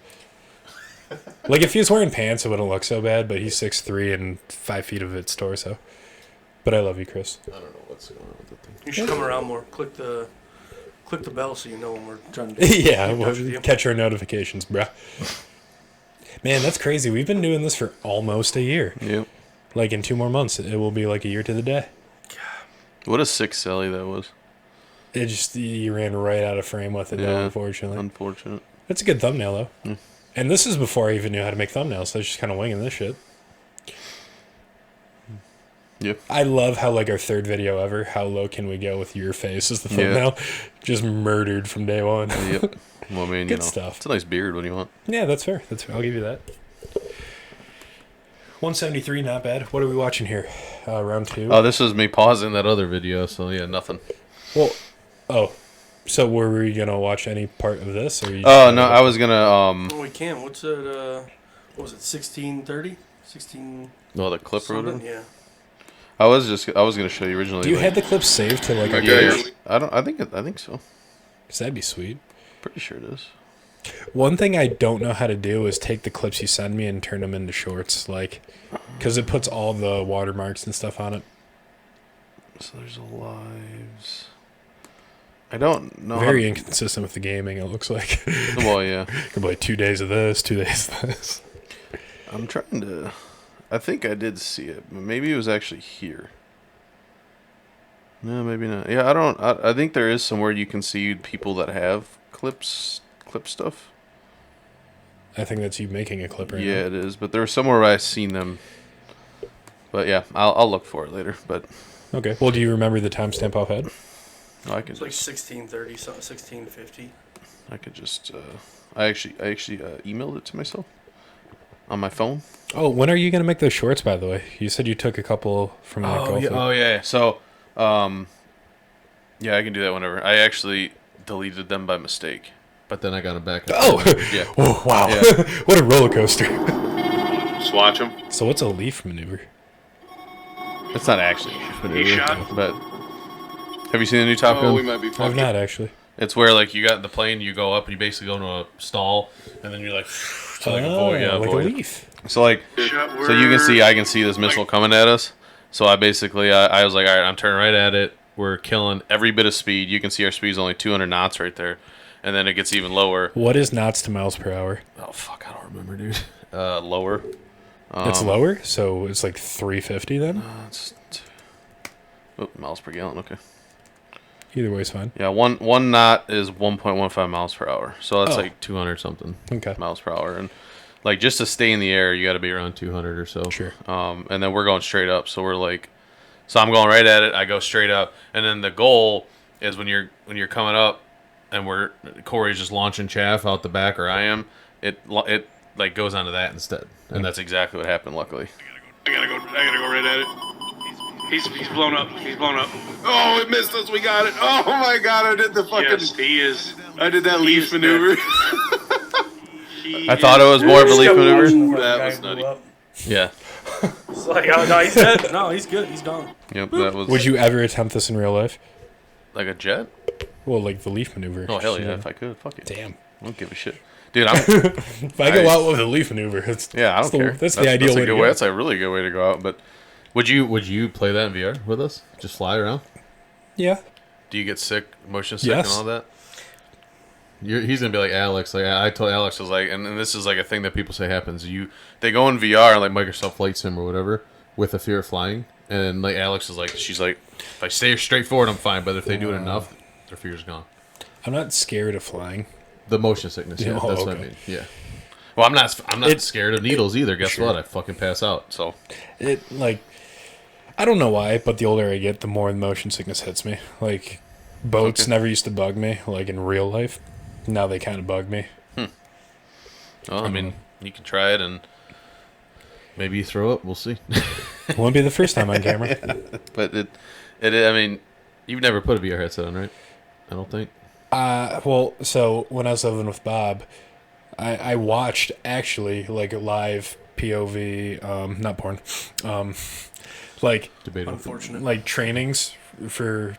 Like, if he was wearing pants, it wouldn't look so bad, but he's 6'3" and 5 feet of its torso. But I love you, Chris. I don't know what's going on with the thing. You should come around more. Click the bell so you know when we're trying to Yeah, keep in touch with we'll you. catch our notifications, bruh. Man, that's crazy. We've been doing this for almost a year. Yep. Like, in 2 more months, it will be like a year to the day. What a sick Sally that was. It just, you ran right out of frame with it, though, Yeah. unfortunately. Unfortunate. It's a good thumbnail, though. Mm. And this is before I even knew how to make thumbnails, so I was just kind of winging this shit. Yep. I love how, like, our third video ever, how low can we go with your face as the Yeah. thumbnail? Just murdered from day one. Yep. Well, I mean, Good you know, stuff. it's a nice beard. What do you want? Yeah, that's fair. That's fair. I'll give you that. 173, not bad. What are we watching here? Round 2? Oh, this is me pausing that other video, so yeah, nothing. Well, so were we going to watch any part of this? Or you Oh, no, I was gonna, Oh, we can. What's it? What was it? 1630? 16 no, the clip or something? whatever. Yeah. I was gonna show you originally. Do you like, have the clip saved to, like, yeah, I think so. Because that'd be sweet. Pretty sure it is. One thing I don't know how to do is take the clips you send me and turn them into shorts, like, because it puts all the watermarks and stuff on it. So there's lives. I don't know. Very inconsistent with the gaming, it looks like. Well, yeah. Could play 2 days of this, 2 days of this. I'm trying to. I think I did see it. But maybe it was actually here. No, maybe not. Yeah, I don't. I think there is somewhere you can see people that have clip stuff. I think that's you making a clip right Yeah, now. it is. But there's somewhere where I've seen them. But yeah, I'll look for it later. But Okay. Well, do you remember the timestamp offhand? I can It's like 1630, something, 1650. I could just. I actually emailed it to myself on my phone. Oh, when are you going to make those shorts, by the way? You said you took a couple from that golf league. yeah. So, yeah, I can do that whenever. I actually deleted them by mistake, but then I got them back. Oh! Yeah. Oh, wow. Yeah. What a roller coaster. Just watch them. So what's a leaf maneuver? It's not actually. He shot. But have you seen the new Top Gun? Oh, we might be I've fucking. not, actually. It's where like you got in the plane, you go up, and you basically go into a stall, and then you're like, to like avoid, yeah, like avoid. a leaf. So like, Shot so you can see, where- I can see this missile coming at us. So I basically, I was like, all right, I'm turning right at it. We're killing every bit of speed. You can see our speed's only 200 knots right there, and then it gets even lower. What is knots to miles per hour? Oh fuck, I don't remember, dude. Lower. It's lower, so it's like 350 then? It's miles per gallon. Okay. Either way is fine. Yeah, one knot is 1.15 miles per hour. So that's Oh. like 200 something Okay. miles per hour, and like just to stay in the air, you got to be around 200 or so. Sure. And then we're going straight up, so we're like, so I'm going right at it. I go straight up, and then the goal is when you're coming up, and Corey's just launching chaff out the back, or I am. It like goes onto that instead, and that's exactly what happened. Luckily. I gotta go right at it. He's blown up. He's blown up. Oh, it missed us. We got it. Oh my god, I did the fucking. Yes, he is. I did that he leaf is maneuver. I thought it was more of a leaf Kept maneuver. watching the That guy was blew nutty. up. Yeah. It's like, oh, no, he's dead. No, he's good. He's gone. Yep. That was Would you ever attempt this in real life? like a jet. Well, like the leaf maneuver. Oh hell yeah! If I could, fuck it. Damn. I don't give a shit, dude. I'm. If I go out with a leaf maneuver, it's Yeah, I that's don't the, care. That's the ideal that's a way to good go. That's a really good way to go out. But would you play that in VR with us? Just fly around? Yeah. Do you get sick, motion sick, Yes. and all that? He's gonna be like Alex. Like I told Alex, I was like, and this is like a thing that people say happens. They go in VR like Microsoft Flight Sim or whatever with a fear of flying, and like Alex is like, she's like, if I stay straight forward, I'm fine. But if they do it enough, their fear's gone. I'm not scared of flying. The motion sickness, yeah, Oh, that's what I okay. mean. Yeah. Well, I'm not It- scared of needles either. Guess Sure. what? I fucking pass out. So It like I don't know why, but the older I get, the more motion sickness hits me. Like boats Okay. never used to bug me, like in real life. Now they kind of bug me. well, I mean, you can try it and maybe you throw up. We'll see. Won't be the first time on camera. But it. I mean, you've never put a VR headset on, right? I don't think. Well, so when I was living with Bob, I watched actually like live POV, not porn, like Debatable. Unfortunate. like trainings for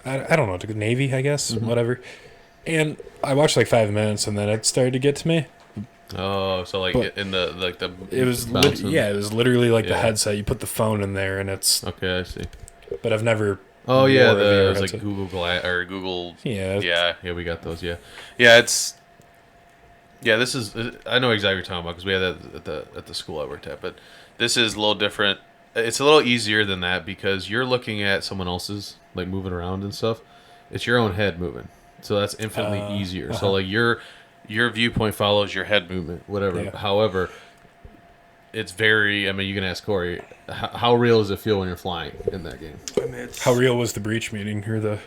I don't know, the Navy, I guess, whatever. And I watched like 5 minutes, and then it started to get to me. Oh, so like But in the like the It was bouncing? it was literally like the Yeah. headset. You put the phone in there, and it's. Okay, I see. But I've never. Oh yeah, wore a VR it was like headset. Google Glass or Google. Yeah. Yeah, we got those. Yeah. It's. Yeah, this is. I know exactly what you're talking about because we had that at the school I worked at. But this is a little different. It's a little easier than that because you're looking at someone else's like moving around and stuff. It's your own head moving, so that's infinitely easier. So like your viewpoint follows your head movement, whatever. Yeah. However, it's very. I mean, you can ask Corey. How real does it feel when you're flying in that game? I mean, it's How real was the breach meeting or the?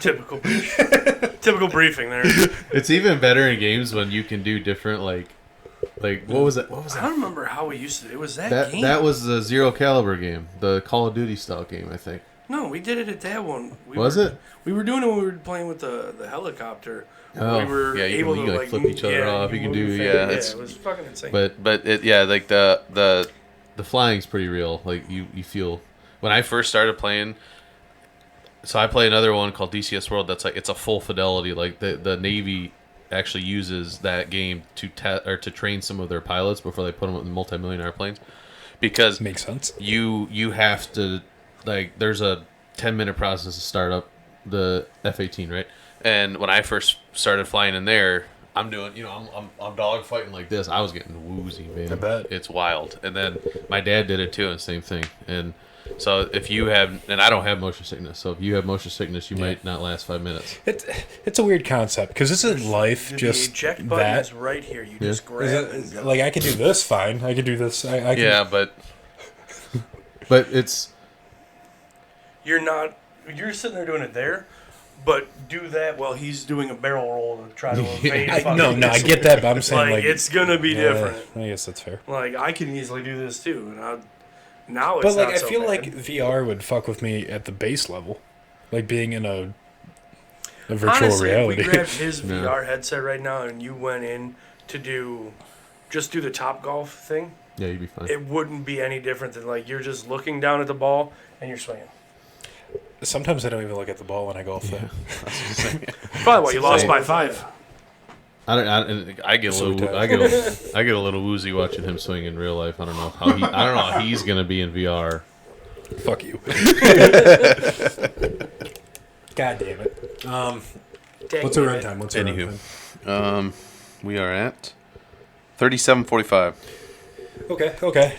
typical briefing there. It's even better in games when you can do different like what was it? What was I that? don't remember how we used to. It was that game. That was the Zero Caliber game, the Call of Duty style game, I think. No, we did it at that one. Was it? We were doing it when we were playing with the helicopter. Oh, we were yeah, you able can, to like, flip each other off. You can move do- your yeah, thing. it's- it was fucking insane. But it like the flying's pretty real. Like you feel when I first started playing. So I play another one called DCS World. That's like it's a full fidelity. Like the Navy actually uses that game to to train some of their pilots before they put them in multi-million airplanes, because Makes sense. you have to like there's a 10-minute process to start up the F-18, right? And when I first started flying in there, I'm doing I'm dog fighting like this. I was getting woozy, man. I bet. It's wild. And then my dad did it too, and same thing. And so if you have, and I don't have motion sickness, so if you have motion sickness, you might not last 5 minutes. It's a weird concept because isn't life the just eject button that? is right here. You Yeah. just grab Is it. it, like I can do this fine. I can do this. I can, Yeah, but it's You're not. You're sitting there doing it there, but do that while he's doing a barrel roll to try to evade. No, fucking I get that, but I'm saying Like, like it's gonna be yeah, different. I guess that's fair. Like I can easily do this too, and now it's But like not I so feel bad. like VR would fuck with me at the base level, like being in a virtual Honestly, reality. if we grabbed his Yeah. VR headset right now, and you went in to do the Top Golf thing, yeah, you'd be fine. it wouldn't be any different than like you're just looking down at the ball and you're swinging. Sometimes I don't even look at the ball when I golf. Though. Probably why you lost by 5. I get a So little, tight. I get a little woozy watching him swing in real life. I don't know how he's gonna be in VR. Fuck you. God damn it. What's our runtime? What's our Anywho. runtime? We are at 37:45. Okay.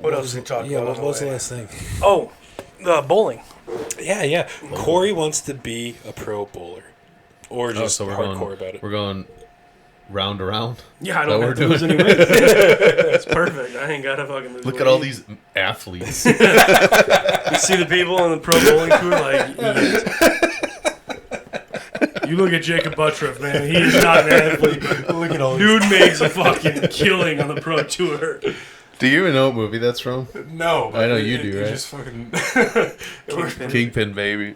What else we talking Yeah, about? what was the last thing? Oh, the bowling. Yeah. Corey wants to be a pro bowler, or just so we're hardcore going, about it. We're going round to round. Yeah, I That don't we're have to lose doing? any weight. It's perfect. I ain't gotta fucking lose Look weight. at all these athletes. You see the people on the pro bowling tour, like, you look at Jacob Buttriff, man. He is not an athlete. Look at all Dude makes a fucking killing on the pro tour. Do you even know what movie that's from? No, I know you do, right? Just fucking. Kingpin, baby.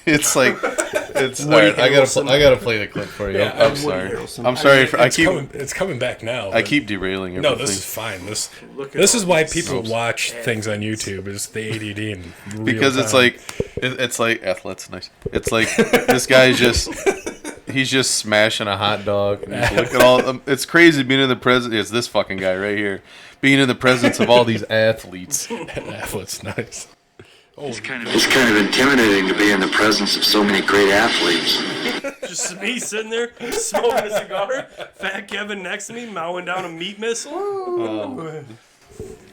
It's like it's. Woody All right, Harrelson. I gotta play the clip for you. Yeah, I'm Woody sorry. Harrelson. I'm sorry for. It's coming back now. I but- keep derailing No, everything. this is fine. This Look at this is all why these people Oops. watch things on YouTube. Is the ADD and real because it's time. like it's like that's nice. It's like this guy's he's just smashing a hot dog. And just look at all. It's crazy being in the presence. It's this fucking guy right here, being in the presence of all these athletes. That's nice. It's kind of intimidating to be in the presence of so many great athletes. Just me sitting there smoking a cigar, Fat Kevin next to me mowing down a meat missile.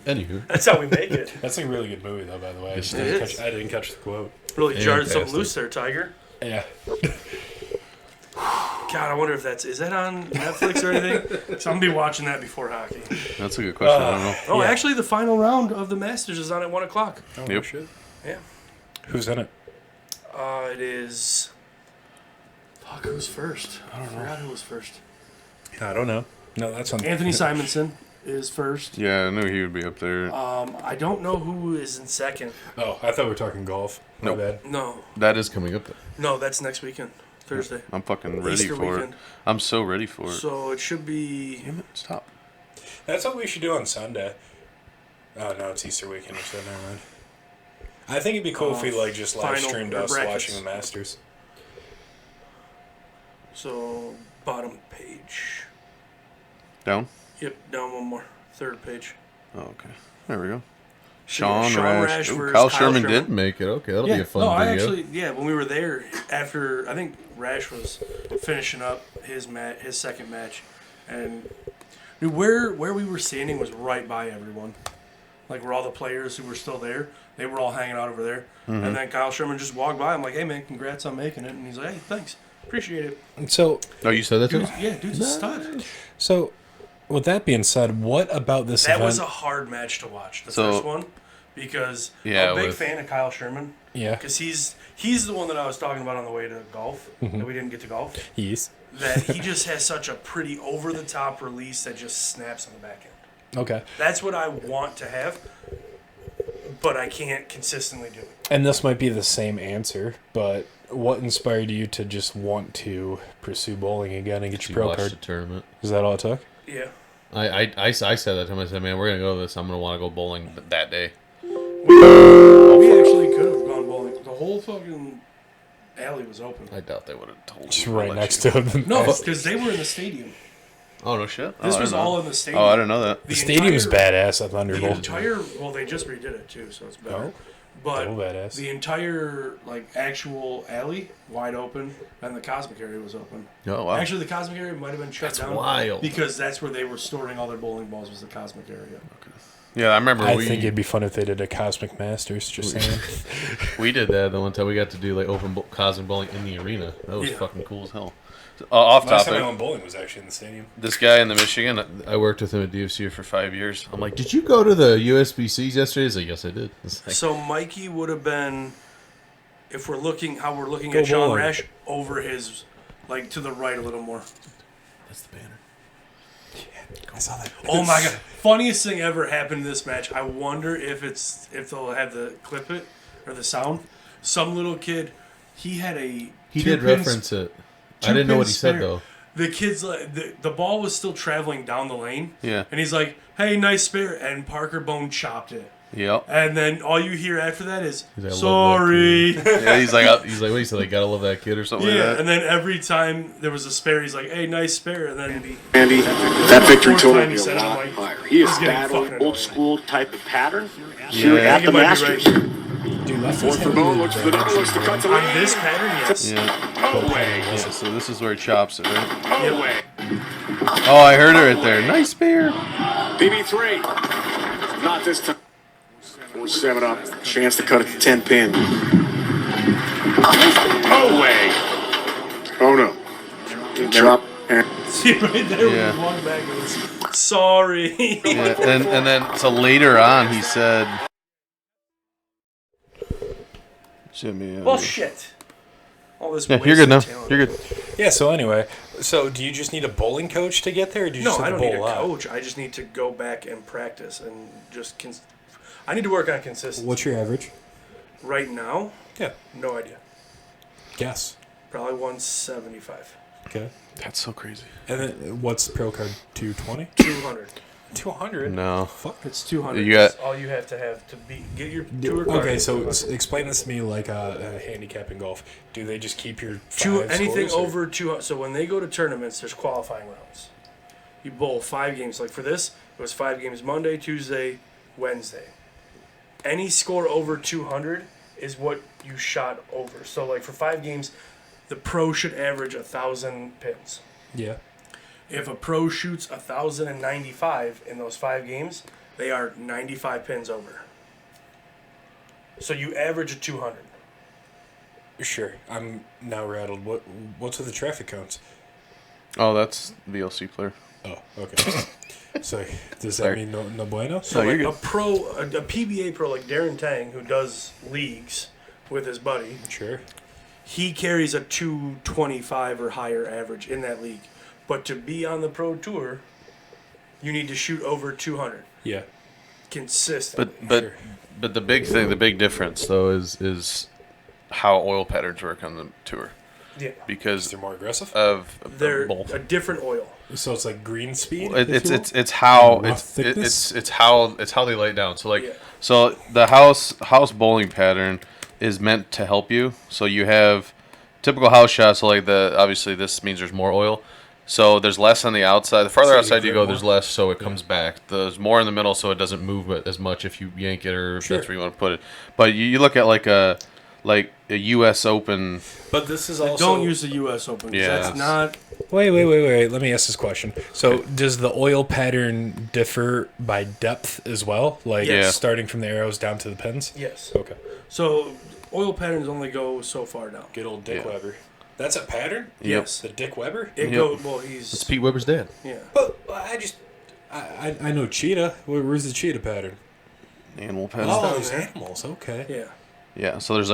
Anywho, That's how we make it. That's a really good movie, though. By the way, is. I didn't catch the quote. Really jarred something Fantastic. loose there, Tiger. Yeah. God, I wonder if is that on Netflix or anything? So I'm gonna be watching that before hockey. that's a good question. I don't know. Oh, Yeah. actually, the final round of the Masters is on at 1 o'clock. Oh, Yep. shit. Yeah. Who's in it? It is. Fuck, who's first? I forgot who was first. I don't know. No, that's on Anthony Simonson is first. Yeah, I knew he would be up there. I don't know who is in second. Oh, I thought we were talking golf. My Nope. bad. No, That is coming up there. no, that's next weekend, Thursday. I'm fucking ready Easter for weekend. it. I'm so ready for it. So it should be. Damn it, stop. That's what we should do on Sunday. Oh, no, it's Easter weekend, so never mind. I think it'd be cool if we just live final streamed or us brackets. watching the Masters. So, bottom page. Down? Yep, down one more. Third page. Oh, okay. There we go. Sean Sean Rash Rash. Ooh, versus Kyle Kyle Sherman Sherman. did make it. Okay, that'll be a fun no, video. I actually, when we were there after, I think Rash was finishing up his second match, and dude, where we were standing was right by everyone, like where all the players who were still there, they were all hanging out over there, and then Kyle Sherman just walked by. I'm like, hey man, congrats on making it, and he's like, hey, thanks, appreciate it. And so, Oh, you said that too? Dude's a stud. so, with that being said, what about this That event? was a hard match to watch, the So- first one, because Yeah, I'm a big with- fan of Kyle Sherman. Yeah. Because he's the one that I was talking about on the way to golf, that we didn't get to golf. Yes. That he just has such a pretty over-the-top release that just snaps on the back end. Okay. That's what I want to have, but I can't consistently do it. And this might be the same answer, but what inspired you to just want to pursue bowling again and get your You pro watched card? the tournament. Is that all it took? Yeah. I said that to him. I said, man, we're going to go to this. I'm going to want to go bowling that day. We actually could have gone bowling. The whole fucking alley was open. I doubt they would have told Just me. right next to him. No, because they were in the stadium. Oh, no shit? This I was didn't know. all in the stadium. Oh, I didn't know that. The stadium's entire- badass at The Thunderbolt. entire, well, they just redid it too, so it's better. Oh. But Oh, badass. the entire actual alley wide open, and the Cosmic area was open. Oh, wow. Actually, the Cosmic area might have been shut That's down wild. because that's where they were storing all their bowling balls. Was the Cosmic area? Yeah, I remember I we think it'd be fun if they did a Cosmic Masters, just saying. we did that the one time. We got to do like open Cosmic bowling in the arena. That was Yeah. fucking cool as hell. Off Last time I topic, went bowling was actually in the stadium. this guy in the Michigan, I worked with him at DFCU for 5 years. I'm like, did you go to the USBCs yesterday? He's like, yes, I did. It's like, So Mikey would have been, if we're looking how we're looking Go at Sean bowling. Rash, over his, like to the right a little more. that's the banner. I saw that. Oh my god! Funniest thing ever happened in this match. I wonder if they'll have the clip it or the sound. Some little kid, he had a He two did pins- reference it. I two didn't know what pin he said spare. though. The kid's like the ball was still traveling down the lane. Yeah. And he's like, "Hey, nice spare," and Parker Bone chopped it. Yep. And then all you hear after that is He's like, "I love that sorry. Yeah, he's like, what he said? Like, gotta love that kid or something like Yeah, that. and then every time there was a spare, he's like, "Hey, nice spare," and then Andy, that victory fourth total time will he be a said it, I'm lot like, higher. He is "This is getting battling fucking annoying." old school type of pattern here Yeah. at the You might be right. Masters. Dude, left Fourth for Bone, looks for the double, looks to cut to On lead. this pattern, yes. Yeah. Oh, way. Yeah. So this is where he chops it, right? Oh, way. Oh, I heard it right there. Nice spear. BB3. Not this time. 4-7 up. Chance to cut it to 10 pin. Oh, way. Oh, no. Drop. And See right there, Yeah. when he walked back, it was sorry. Yeah. And then so later on, he said, "Jimmy." Well, shit. All this. Yeah, you're good now. wasted talent. You're good. Yeah, so anyway, so do you just need a bowling coach to get there, or do you No, just I have don't to need a bowl out? coach. I just need to go back and practice and just. I need to work on consistency. What's your average? Right now? Yeah. No idea. Guess. Probably 175. Okay. That's so crazy. And then what's the pro card? 220? 200. 200? No. Fuck. It's 200. You got- That's all you have to get your tour card. Okay, so 200. explain this to me like a handicap in golf. Do they just keep your Anything scores, or- over 200. So when they go to tournaments, there's qualifying rounds. You bowl 5 games. Like for this, it was 5 games Monday, Tuesday, Wednesday. Any score over 200 is what you shot over. So like for 5 games, the pro should average 1,000 pins. Yeah. If a pro shoots 1,095 in those 5 games, they are 95 pins over. So you average a 200. Sure. I'm now rattled. What's with the traffic cones? Oh, that's VLC player. Oh, okay. So does that Sorry. mean no bueno? So you're like a PBA pro like Darren Tang, who does leagues with his buddy, Sure. he carries a 225 or higher average in that league. But to be on the pro tour, you need to shoot over 200 Yeah. consistently. But the big thing, the big difference though, is how oil patterns work on the tour. Yeah. because They're more aggressive. of They're both. a different oil. So it's like green speed. It's how Rough thickness? it's how they lay it down. So like Yeah. so the house bowling pattern is meant to help you. So you have typical house shots. So like obviously this means there's more oil. So there's less on the outside. The farther So you outside you grip go, more? there's less, so it comes back. There's more in the middle, so it doesn't move as much if you yank it or if Sure. that's where you want to put it. But you look at like a U.S. Open. But this is also. Don't use the U.S. Open. 'Cause Yeah, That's it's- not. Wait. Let me ask this question. So, does the oil pattern differ by depth as well? Like Yeah. starting from the arrows down to the pins? Yes. Okay. So oil patterns only go so far down. Good old Dick Yeah. Weber. That's a pattern? Yes. The Dick Weber? It Yep. goes. Well, he's. It's Pete Weber's dad. Yeah. But I know cheetah. Where's the cheetah pattern? Animal pattern. Oh, down there's there. animals. Okay. Yeah. Yeah. So there's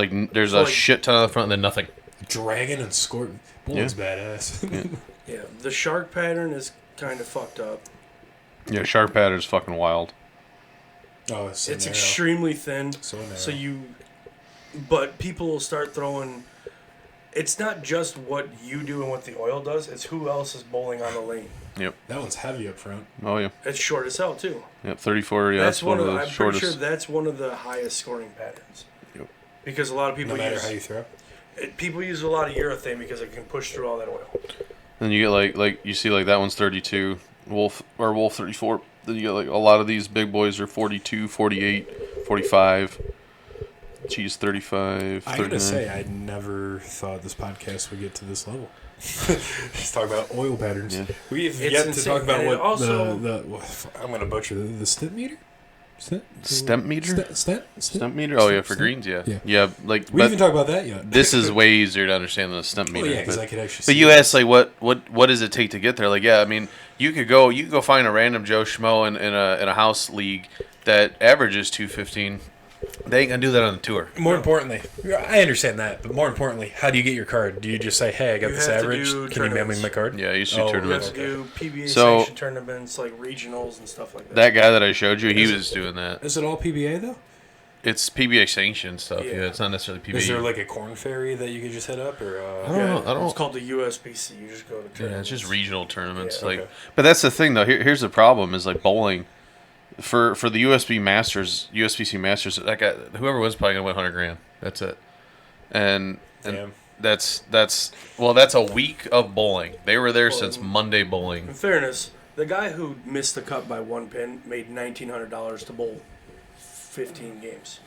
a like- shit ton on the front and then nothing. Dragon and scorpion. Bowling's badass. Yeah. The shark pattern is kind of fucked up. Yeah. Shark pattern's fucking wild. Oh, it's It's narrow. extremely thin. So narrow. So but people will start throwing. It's not just what you do and what the oil does. It's who else is bowling on the lane. Yep. That one's heavy up front. Oh yeah. It's short as hell too. Yep. 34. Yeah. That's one of the. the I'm pretty shortest. sure that's one of the highest scoring patterns. Yep. Because a lot of people No matter use how you throw. people use a lot of urethane because it can push through all that oil. Then you get like you see like that one's 32, Wolf 34. Then you get like a lot of these big boys are 42, 48, 45. Cheese 35, I 39. gotta say, I never thought this podcast would get to this level. Just talk about oil patterns. Yeah. We've It's yet to insane, talk about and what it also- I'm gonna butcher the stent meter. Stemp meter? Stent Stemp meter? Oh yeah, for greens, yeah. Yeah. Yeah, like We but even talked about that yet. this is way easier to understand than a stemp Oh meter. yeah, because but, I could actually. but see you it. asked like what does it take to get there? Like yeah, I mean you could go find a random Joe Schmo in a house league that averages 215. They ain't gonna do that on the tour. More importantly, I understand that, but more importantly, how do you get your card? Do you just say, "Hey, I got You this have to average. do Can you mail me tournaments. my card?" Yeah, you should Oh, You have tournaments. to do PBA So- sanctioned tournaments like regionals and stuff like that. That guy that I showed you, he was doing that. Is it all PBA though? It's PBA sanctioned stuff. Yeah. Yeah, it's not necessarily PBA. Is there like a corn ferry that you could just hit up, or? I don't know. I don't. It's called the USBC. You just go to Yeah, tournaments. it's just regional tournaments. Yeah, like, okay. but that's the thing though. Here's the problem: is like bowling for the USBC Masters. That guy, whoever was probably gonna win $100,000. That's it. And Damn. that's a week of bowling. They were there since Monday bowling. In fairness, the guy who missed the cut by one pin made $1,900 to bowl 15 games.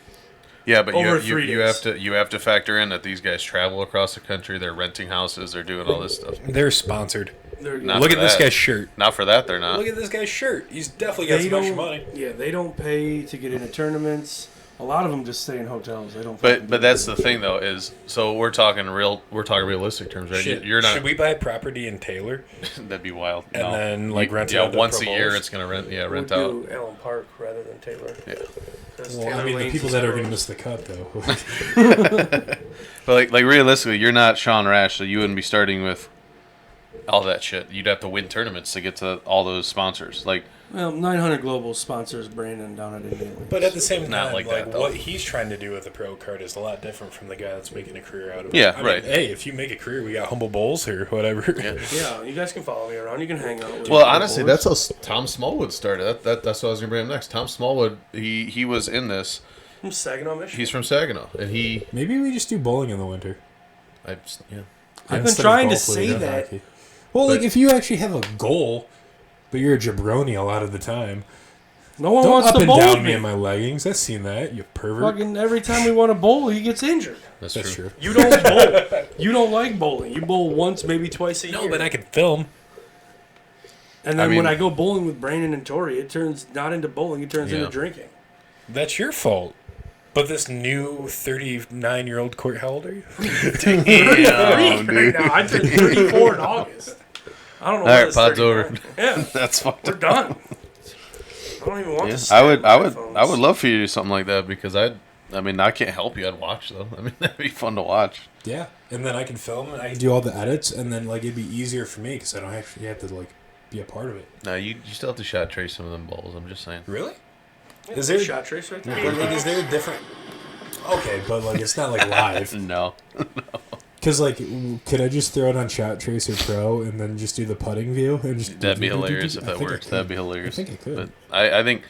Yeah, but Over you 3 days. you have to factor in that these guys travel across the country. They're renting houses. They're doing all this stuff. They're sponsored. They're, Not Look for at this that. guy's shirt. Not for that, they're not. Look at this guy's shirt. He's definitely got they some extra don't. money. Yeah, they don't pay to get into tournaments. A lot of them just stay in hotels. They don't. fucking But do that's it. the thing though is so we're talking realistic terms, right? Shit. You're not. Should we buy property in Taylor That'd be wild. and No. then like rent it Yeah, out to once pro a year bowlers? it's gonna rent We'll out. do Allen Park rather than Taylor. Yeah. 'Cause Well, I Taylor mean, the Lane's people is that are going to gross. miss the cut, though. But like realistically, you're not Sean Rash, so you wouldn't be starting with all that shit. You'd have to win tournaments to get to all those sponsors. Like Well, 900 Global sponsors Brandon down at Indian Lakes. But at the same time, Not like, like that, though. what he's trying to do with the pro card is a lot different from the guy that's making a career out of it. Yeah, I mean, right. hey, if you make a career, we got humble bowls here, whatever. Yeah, you guys can follow me around. You can hang out with well, me. honestly, that's how Tom Smallwood started. That's what I was gonna bring up next. Tom Smallwood, he was in this. from Saginaw, Michigan. He's from Saginaw, and he Maybe we just do bowling in the winter. I've been Instead of trying to golf, we say do that. hockey. Well, like if you actually have a goal, but you're a jabroni a lot of the time. No one Don't wants up to and bowl down with me me. in my leggings. I've seen that, you pervert. Fucking every time we want to bowl, he gets injured. that's That's true. true. You don't bowl. You don't like bowling. You bowl once, maybe twice a year. No, but I can film. And then I mean- when I go bowling with Brandon and Tori, it turns not into bowling. It turns Yeah. into drinking. That's your fault. But this new 39-year-old Court, how old are you? Right now, I turned 34 in August. I don't know. All why right, it's pod's 39. over. Yeah, That's fucked we're up. done. I don't even want Yeah. to. I would iPhones. love for you to do something like that because I mean, I can't help you. I'd watch though. I mean, that'd be fun to watch. Yeah, and then I can film and I can do all the edits, and then like it'd be easier for me because I don't actually have to like be a part of it. No, you still have to shot trace some of them balls. I'm just saying. Really? Yeah, Is there shot trace right there? But like, is there a different? Okay, but like it's not like live. No. Because, like, could I just throw it on Shot Tracer Pro and then just do the putting view? And just That'd be hilarious if that works. That'd be hilarious. I think it could. But I think...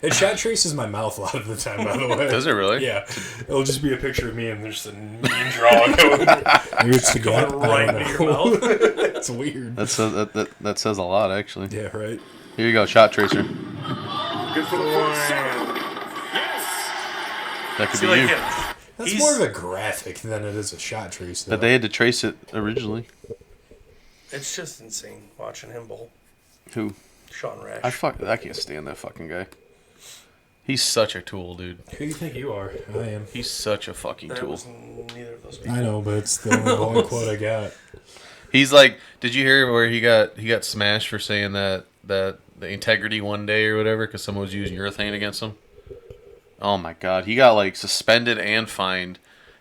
It Shot Traces my mouth a lot of the time, by the way. Does it really? Yeah. It'll just be a picture of me and there's a mean draw going. Maybe it's the gut. right into your mouth. It's weird. that says a lot, actually. Yeah, right. Here you go, Shot Tracer. Good for the first seven. That could See, be like, you. yeah, That's he's- more of a graphic than it is a shot trace, though. But they had to trace it originally. it's just insane watching him bowl. Who? Sean Rash. I can't stand that fucking guy. He's such a tool, dude. Who do you think you are? I am. He's such a fucking that tool. was neither of those people. I know, but it's the only bowling quote I got. He's like, did you hear where he got smashed for saying that the integrity one day or whatever because someone was using urethane against him? Oh my god, he got like suspended and fined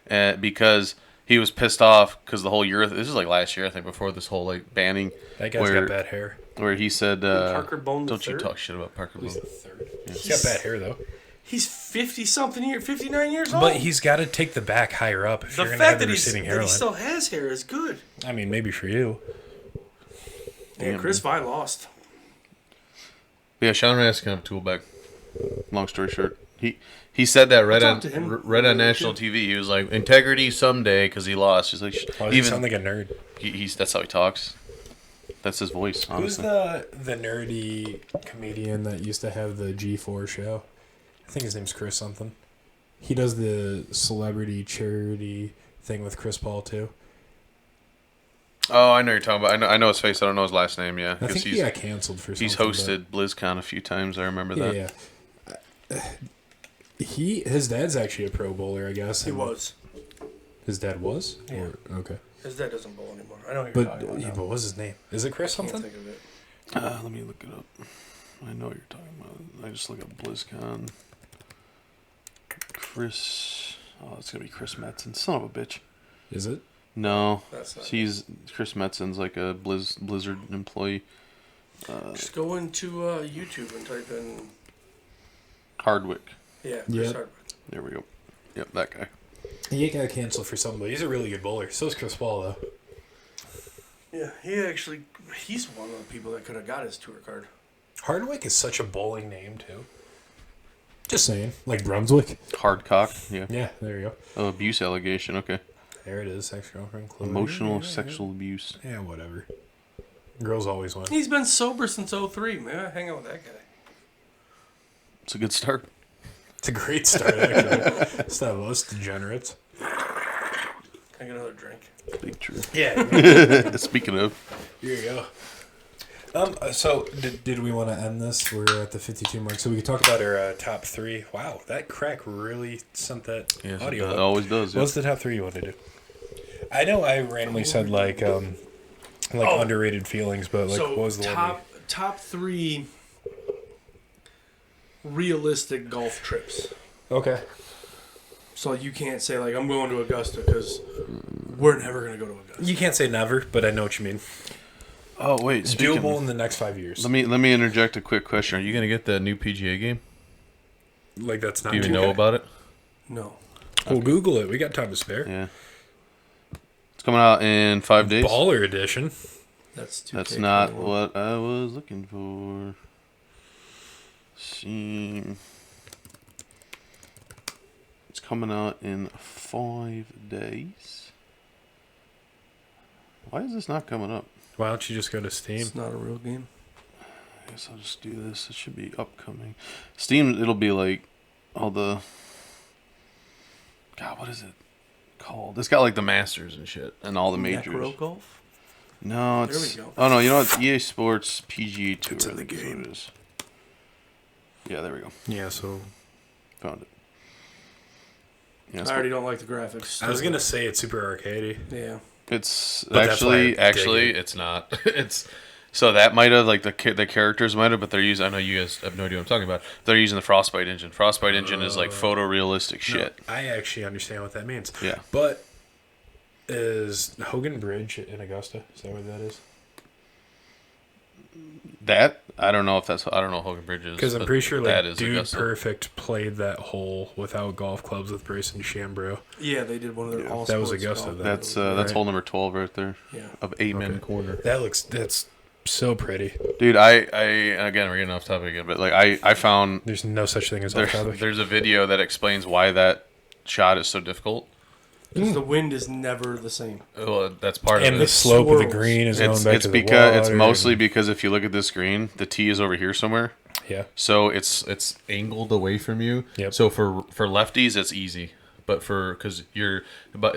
because he was pissed off because the whole urethane. This is like last year, I think, before this whole like banning. That guy's got bad hair. Where he said, Parker Bone the "Don't you third? talk shit about Parker Bone." He's got bad hair, though. He's 59 years old. But he's got to take the back higher up if the you're going to fact have the that, receding that hairline. he still has hair is good. I mean, maybe for you. Yeah, Chris Vi lost. Yeah, Sean Rash can have a tool back. Long story short, he said that right talked to him on national TV. He was like, "Integrity someday" because he lost. He's like, Why does he sound like a nerd? he's that's how he talks. That's his voice. Honestly. Who's the nerdy comedian that used to have the G4 show? I think his name's Chris something. He does the celebrity charity thing with Chris Paul too. Oh, I know you're talking about. I know his face. I don't know his last name. Yeah, I think he's he got canceled for something. he's hosted BlizzCon a few times. I remember that. Yeah. His dad's actually a pro bowler, I guess. He and was. His dad was? Yeah. Okay. His dad doesn't bowl anymore. I know who you're But talking about. yeah, now. what was his name? Is it Chris I can't something? think of it. Let me look it up. I know what you're talking about. I just look up BlizzCon. Chris. Oh, it's gonna be Chris Metzen. Son of a bitch. Is it? No, That's not he's Chris Metzen's like a Blizzard employee. Just go into YouTube and type in. Hardwick. Yeah, Yeah. Chris Hardwick. There we go. Yep, that guy. He got canceled for something, but he's a really good bowler. So is Chris Paul, though. Yeah, he's one of the people that could have got his tour card. Hardwick is such a bowling name, too. Just saying. Like Brunswick. Hardcock. Yeah. Yeah, there you go. Oh, abuse allegation. Okay. There it is. Ex-girlfriend. Chloe. Emotional sexual abuse. Yeah, whatever. Girls always win. He's been sober since 03. Man, hang out with that guy. It's a good start. It's a great start, actually. Instead of us degenerates. Can I get another drink? Big true. Yeah. Speaking of, Here you go. So, did we want to end this? We're at the 52 mark, so we could talk about our top three. Wow, that crack really sent that yes, audio it up. always does. Yeah. What's the top three you want to do? I know I randomly said like underrated feelings, but like so what was the top 3 realistic golf trips. one? Okay. So you can't say like I'm going to Augusta because we're never gonna go to Augusta. You can't say never, but I know what you mean. Oh wait, speaking Doable of, in the next 5 years. let me interject a quick question. Are you gonna get the new PGA game? Like that's not. Do you even too know bad. about it? No. We'll Google it. We got time to spare. Yeah. It's coming out in 5 days. Baller edition. That's 2K21. That's not what I was looking for. See. It's coming out in 5 days. Why is this not coming up? Why don't you just go to Steam? It's not a real game. I guess I'll just do this. It should be upcoming. Steam, it'll be like all the... God, what is it called? It's got like the Masters and shit and all the majors. Necro Golf? No, There it's... we go. Oh, no, you know what? EA Sports PGA Tour. It's in the I think is what game. it is. Yeah, there we go. Yeah, so Found it. Yeah, I already don't like the graphics. I was gonna say it's super arcadey. Yeah. It's But that's why I dig actually it. it's not. It's so that might have like the characters might have, but they're using. I know you guys have no idea what I'm talking about. They're using the Frostbite engine. Frostbite engine is like photorealistic shit. No, I actually understand what that means. Yeah. But is Hogan Bridge in Augusta? Is that what that is? That I don't know if that's I don't know Hogan Bridge is Because I'm but pretty sure that like is Dude Augusta. Perfect played that hole without golf clubs with Bryson Shambro. Yeah, they did one of their all. That was sports Augusta, golf. though. That's Right. hole number 12 right there. Yeah. Of 8-man corner. That's so pretty. Dude, I again we're getting off topic again, but like I found There's no such thing as off topic. there's a video that explains why that shot is so difficult. Because the wind is never the same. Well, that's part And of the it. slope of the swirls. green is going It's back to the because it's water mostly and- because if you look at this green, the tee is over here somewhere. yeah. So it's angled away from you. Yep. So for lefties, it's easy. But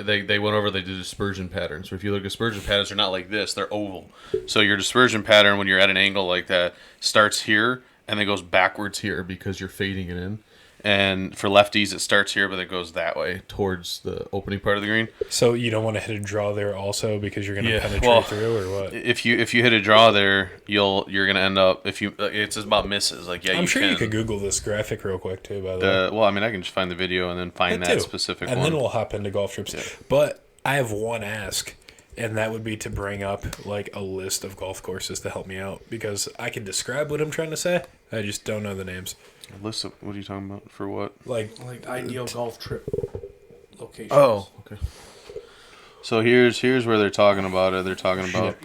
they went over the dispersion patterns. So if you look at dispersion patterns, they're not like this; they're oval. So your dispersion pattern, when you're at an angle like that, starts here and then goes backwards here because you're fading it in. And for lefties, it starts here, but it goes that way towards the opening part of the green. So you don't want to hit a draw there also because you're going to Yeah, penetrate well, through or what? If you hit a draw there, you're gonna end up it's just about misses. Like yeah, I'm sure you can. could Google this graphic real quick too. By the way. Well, I mean, I can just find the video and then find That that too. specific and one. then we'll hop into golf trips. But I have one ask, and that would be to bring up like a list of golf courses to help me out because I can describe what I'm trying to say. I just don't know the names. List of, what are you talking about? For what? Like Ideal golf trip locations. Oh, okay. So here's where they're talking about it. They're talking about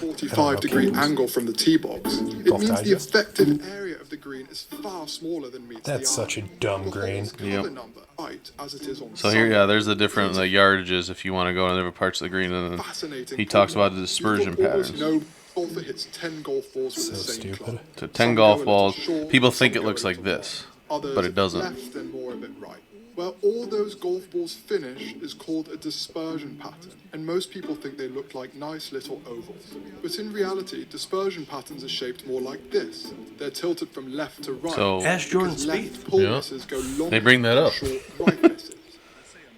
45-degree angle from the tee box. It Golf means the Digest. effective area of the green is far smaller than meets That's the eye. such a dumb The green. hole's cover Yep. number, right, as it is on so here, some. there's the different yardages if you want to go to different parts of the green, and then Fascinating he talks problem. about the dispersion You've got almost patterns. no golfer hits 10 golf balls with So the same stupid. club. So 10 Some golf go a balls. little short, People some think it go a looks like little this, long. Others but it doesn't. left and more of it right. Where all those golf balls finish is called a dispersion pattern, and most people think they look like nice little ovals. But in reality, dispersion patterns are shaped more like this. They're tilted from left to right. So- Ask Jordan because left Spieth. pull Yeah. misses go long They bring that up. short right misses.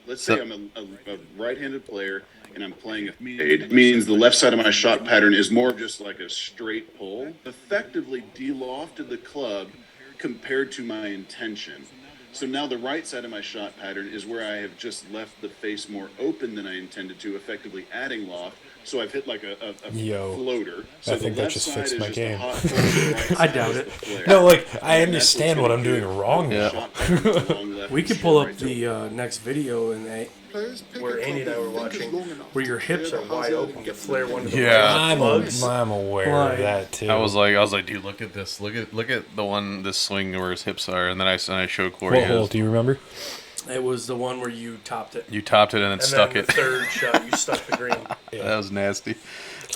Let's say I'm a right-handed player and I'm playing a fade. Means the left side of my shot pattern is more just like a straight pull. Effectively de-lofted the club compared to my intention. So now the right side of my shot pattern is where I have just left the face more open than I intended to, effectively adding loft. So I've hit like a Yo, floater. So I think the that left just side fixed is my just game. a hot pull, the right I side doubt is it. the flare. No, like I And that's what's understand what gonna I'm doing give wrong. Yeah. shot patterns along left We could and pull up right. the next video and Players pick where a Andy and I club were that fingers watching, long enough where to your hips clear are the wide hazard open, and get flare one of the Yeah. I'm aware Like- of that too. I was like, dude, look at this. Look at the one, this swing where his hips are, and then I showed Corey. what hole his. do you remember? It was the one where you topped it. You topped it and then And stuck then it. the third shot, you stuck the green. That was nasty.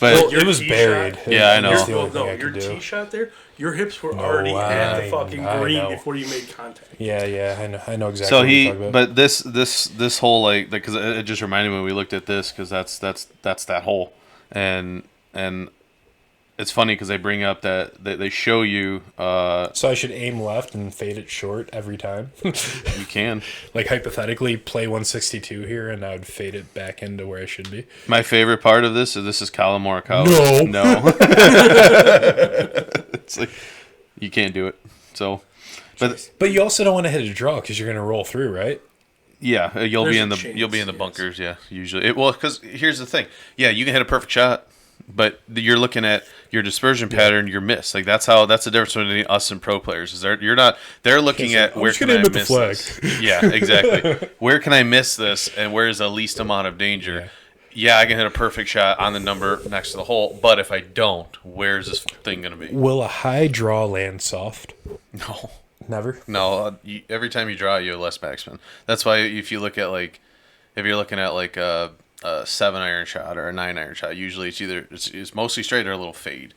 But Well, Your it was tee buried. shot- Yeah, I know. That's the Your, only thing I your could tee do. shot there, your hips were No, already at the I- fucking I green know. before you made contact. Yeah, I know exactly. so what he, you're talking about. but this whole like, because it just reminded me when we looked at this, because that's that hole, and it's funny because they bring up that they show you So I should aim left and fade it short every time. you can. Like hypothetically, play 162 here, and I would fade it back into where I should be. My favorite part of this is Colin Morikawa. No. It's like you can't do it. So, but you also don't want to hit a draw because you're going to roll through, right? yeah, you'll There's be a in the chance, you'll be in the yes. bunkers. Yeah, usually. Because here's the thing. Yeah, you can hit a perfect shot, but you're looking at your dispersion pattern. Your miss. Like that's the difference between us and pro players. Is they're looking at I'm where just can gonna I aim at the miss flag. this? Yeah, exactly. Where can I miss this, and where is the least amount of danger? Yeah, I can hit a perfect shot on the number next to the hole, but if I don't, where's this thing going to be? Will a high draw land soft? No. Never. No, every time you draw, you have less backspin. That's why if you look at if you're looking at like a 7-iron shot or a 9-iron shot, usually it's mostly straight or a little fade,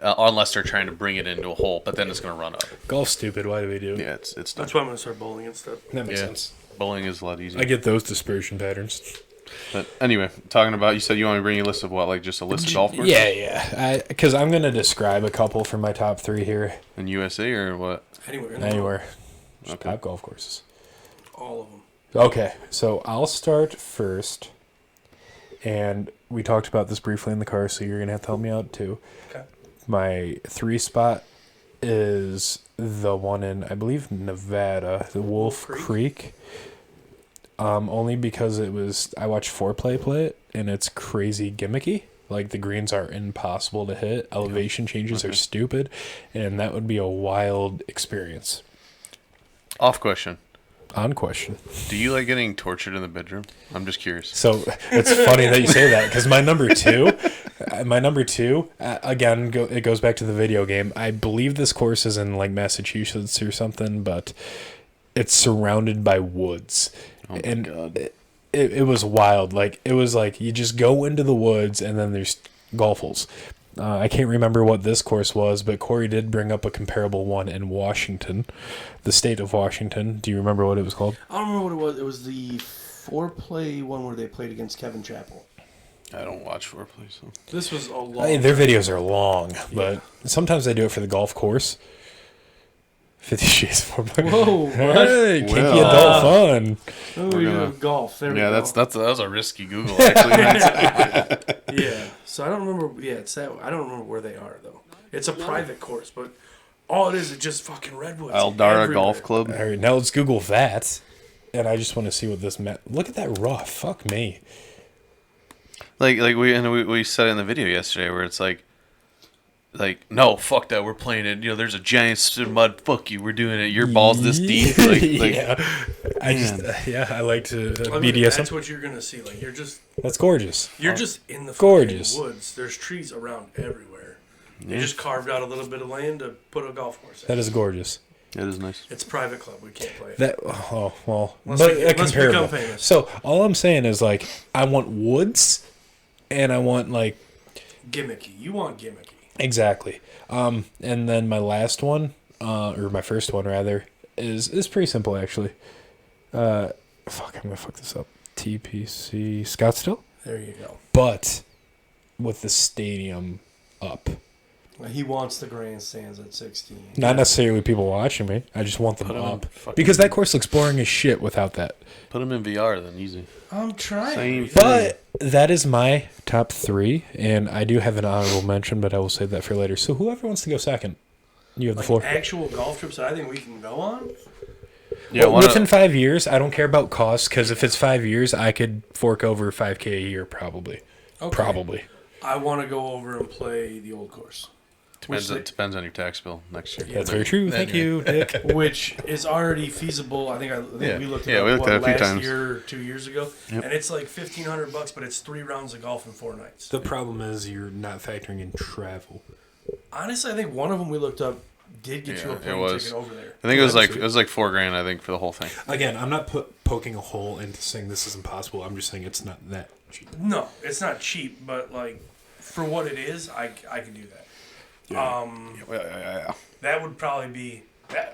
unless they're trying to bring it into a hole. But then it's going to run up. Golf's stupid. Why do we do it? Yeah, it's dumb. That's why I'm gonna start bowling instead. That makes Yeah. sense. Bowling is a lot easier. I get those dispersion patterns. But anyway, talking about, you said you want me to bring you a list of what, like just a list of golf courses? Yeah. Because I'm going to describe a couple from my top 3 here. In USA or what? Anywhere. in the world. Anywhere. Just Okay. top golf courses. All of them. Okay, so I'll start first. And we talked about this briefly in the car, so you're going to have to help me out too. Okay. My 3 spot is the one in, I believe, Nevada, the Wolf Creek. Only because I watched Foreplay play it, and it's crazy gimmicky. Like, the greens are impossible to hit. Elevation changes are stupid. And that would be a wild experience. Off question. On question. Do you like getting tortured in the bedroom? I'm just curious. So it's funny that you say that, because my number two, again, it goes back to the video game. I believe this course is in like Massachusetts or something, but it's surrounded by woods. Oh my and God. It was wild. Like, it was like you just go into the woods and then there's golf holes. I can't remember what this course was, but Corey did bring up a comparable one in Washington, the state of Washington. Do you remember what it was called? I don't remember what it was. It was the foreplay one where they played against Kevin Chappell. I don't watch foreplay, so. This was a long. Their videos are long, but sometimes they do it for the golf course. 50 Shades of Foreplay. Whoa, what? Hey, kinky adult fun. Oh, We're you're gonna- doing golf. There we Yeah, go. that was a risky Google, actually. Yeah. So I don't remember. Yeah, it's that. I don't remember where they are though. It's a private course, but all it is just fucking redwoods. Aldara everywhere. Golf Club. All right, now let's Google that. And I just want to see what this meant. Look at that rough. Fuck me. Like we said it in the video yesterday where it's like no, fuck that, we're playing it. You know, there's a giant mud. Fuck you, we're doing it. Your balls this deep. Like, Yeah. I like to I mean, BDSM. that's what you're gonna see. Like you're just That's gorgeous. you're just in the Gorgeous. fucking woods. There's trees around everywhere. They just carved out a little bit of land to put a golf course in. That is gorgeous. It is nice. It's a private club. We can't play it. That oh well, Let's but become comparable. famous. So all I'm saying is like I want woods, and I want like Gimmicky. You want gimmicky. exactly. And then my last one, or my first one rather, is pretty simple actually. Fuck, I'm gonna fuck this up. TPC Scottsdale, There you go. but with the stadium up. He wants the grandstands at 16. Not necessarily people watching me. I just want them Put 'em in up fucking- because that course looks boring as shit without that. Put them in VR then, easy. I'm trying. Same thing. But that is my top three, and I do have an honorable mention, but I will save that for later. So whoever wants to go second, you have the floor. Actual golf trips that I think we can go on. Yeah, Well, within 5 years, I don't care about cost because if it's 5 years, I could fork over $5K a year probably. Okay. Probably. I want to go over and play the old course. depends on your tax bill next year. That's very true. Thank you, Dick. Which is already feasible. I think Yeah. we looked at Yeah, we looked at it a few last times. year or 2 years ago, Yep. and it's like $1,500, but it's 3 rounds of golf in 4 nights. The problem is you're not factoring in travel. Honestly, I think one of them we looked up did get you a Yeah, it plane was. ticket over there. I think it was like $4,000. I think for the whole thing. Again, I'm not poking a hole into saying this is impossible. I'm just saying it's not that cheap. No, it's not cheap, but like for what it is, I can do that. Yeah. That would probably be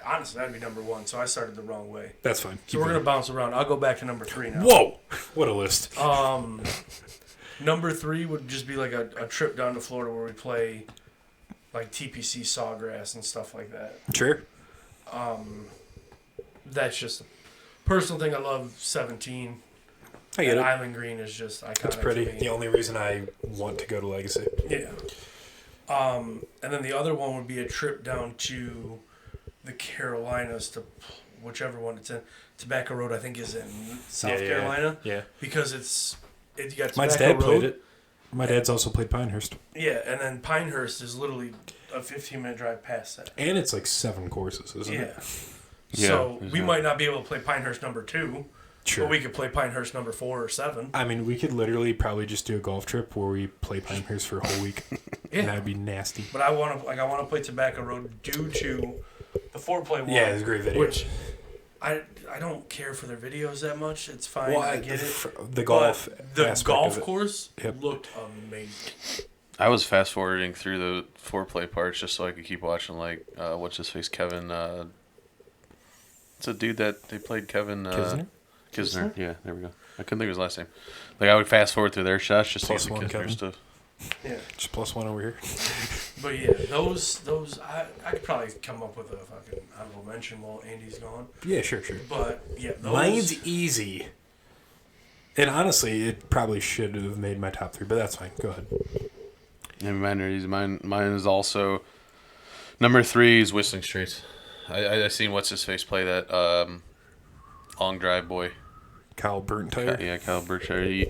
honestly that'd be number 1. So I started the wrong way. That's fine. So we're gonna bounce around. I'll go back to number 3 now. Whoa! What a list. Number 3 would just be like a trip down to Florida where we play like TPC Sawgrass and stuff like that. Sure. That's just a personal thing. I love 17. I get and it. Island Green is just iconic. It's pretty. to me. The only reason I want to go to Legacy. Yeah. And then the other one would be a trip down to the Carolinas to whichever one it's in. Tobacco Road, I think, is in South Carolina. Yeah. Because you got My Tobacco dad Road. played it. My dad's also played Pinehurst. Yeah, and then Pinehurst is literally a 15-minute drive past that. And it's like 7 courses, isn't Yeah. it? So Yeah, we might not be able to play Pinehurst number 2, Sure. but we could play Pinehurst number 4 or 7. I mean, we could literally probably just do a golf trip where we play Pinehurst for a whole week. Yeah. And that'd be nasty. But I want to play Tobacco Road due to the foreplay one. Yeah, it's a great video. Which I don't care for their videos that much. It's fine. Well, I get it. the golf But the aspect golf of it. course Yep. looked amazing. I was fast forwarding through the foreplay parts just so I could keep watching. Like, what's his face, Kevin? It's a dude that they played, Kevin Kisner. Yeah, there we go. I couldn't think of his last name. Like, I would fast forward through their shots just to Plus see the one, Kisner Kevin. stuff. Yeah. Just +1 over here. But yeah, those I could probably come up with a fucking honorable mention while Andy's gone. Yeah, sure. But yeah, those Mine's easy. And honestly, it probably should have made my top 3, but that's fine. Go ahead. Yeah, mine are easy. Mine is also number 3 is Whistling Straits. I seen what's his face play that long drive boy. Kyle Burntire. Yeah, Kyle Berkshire.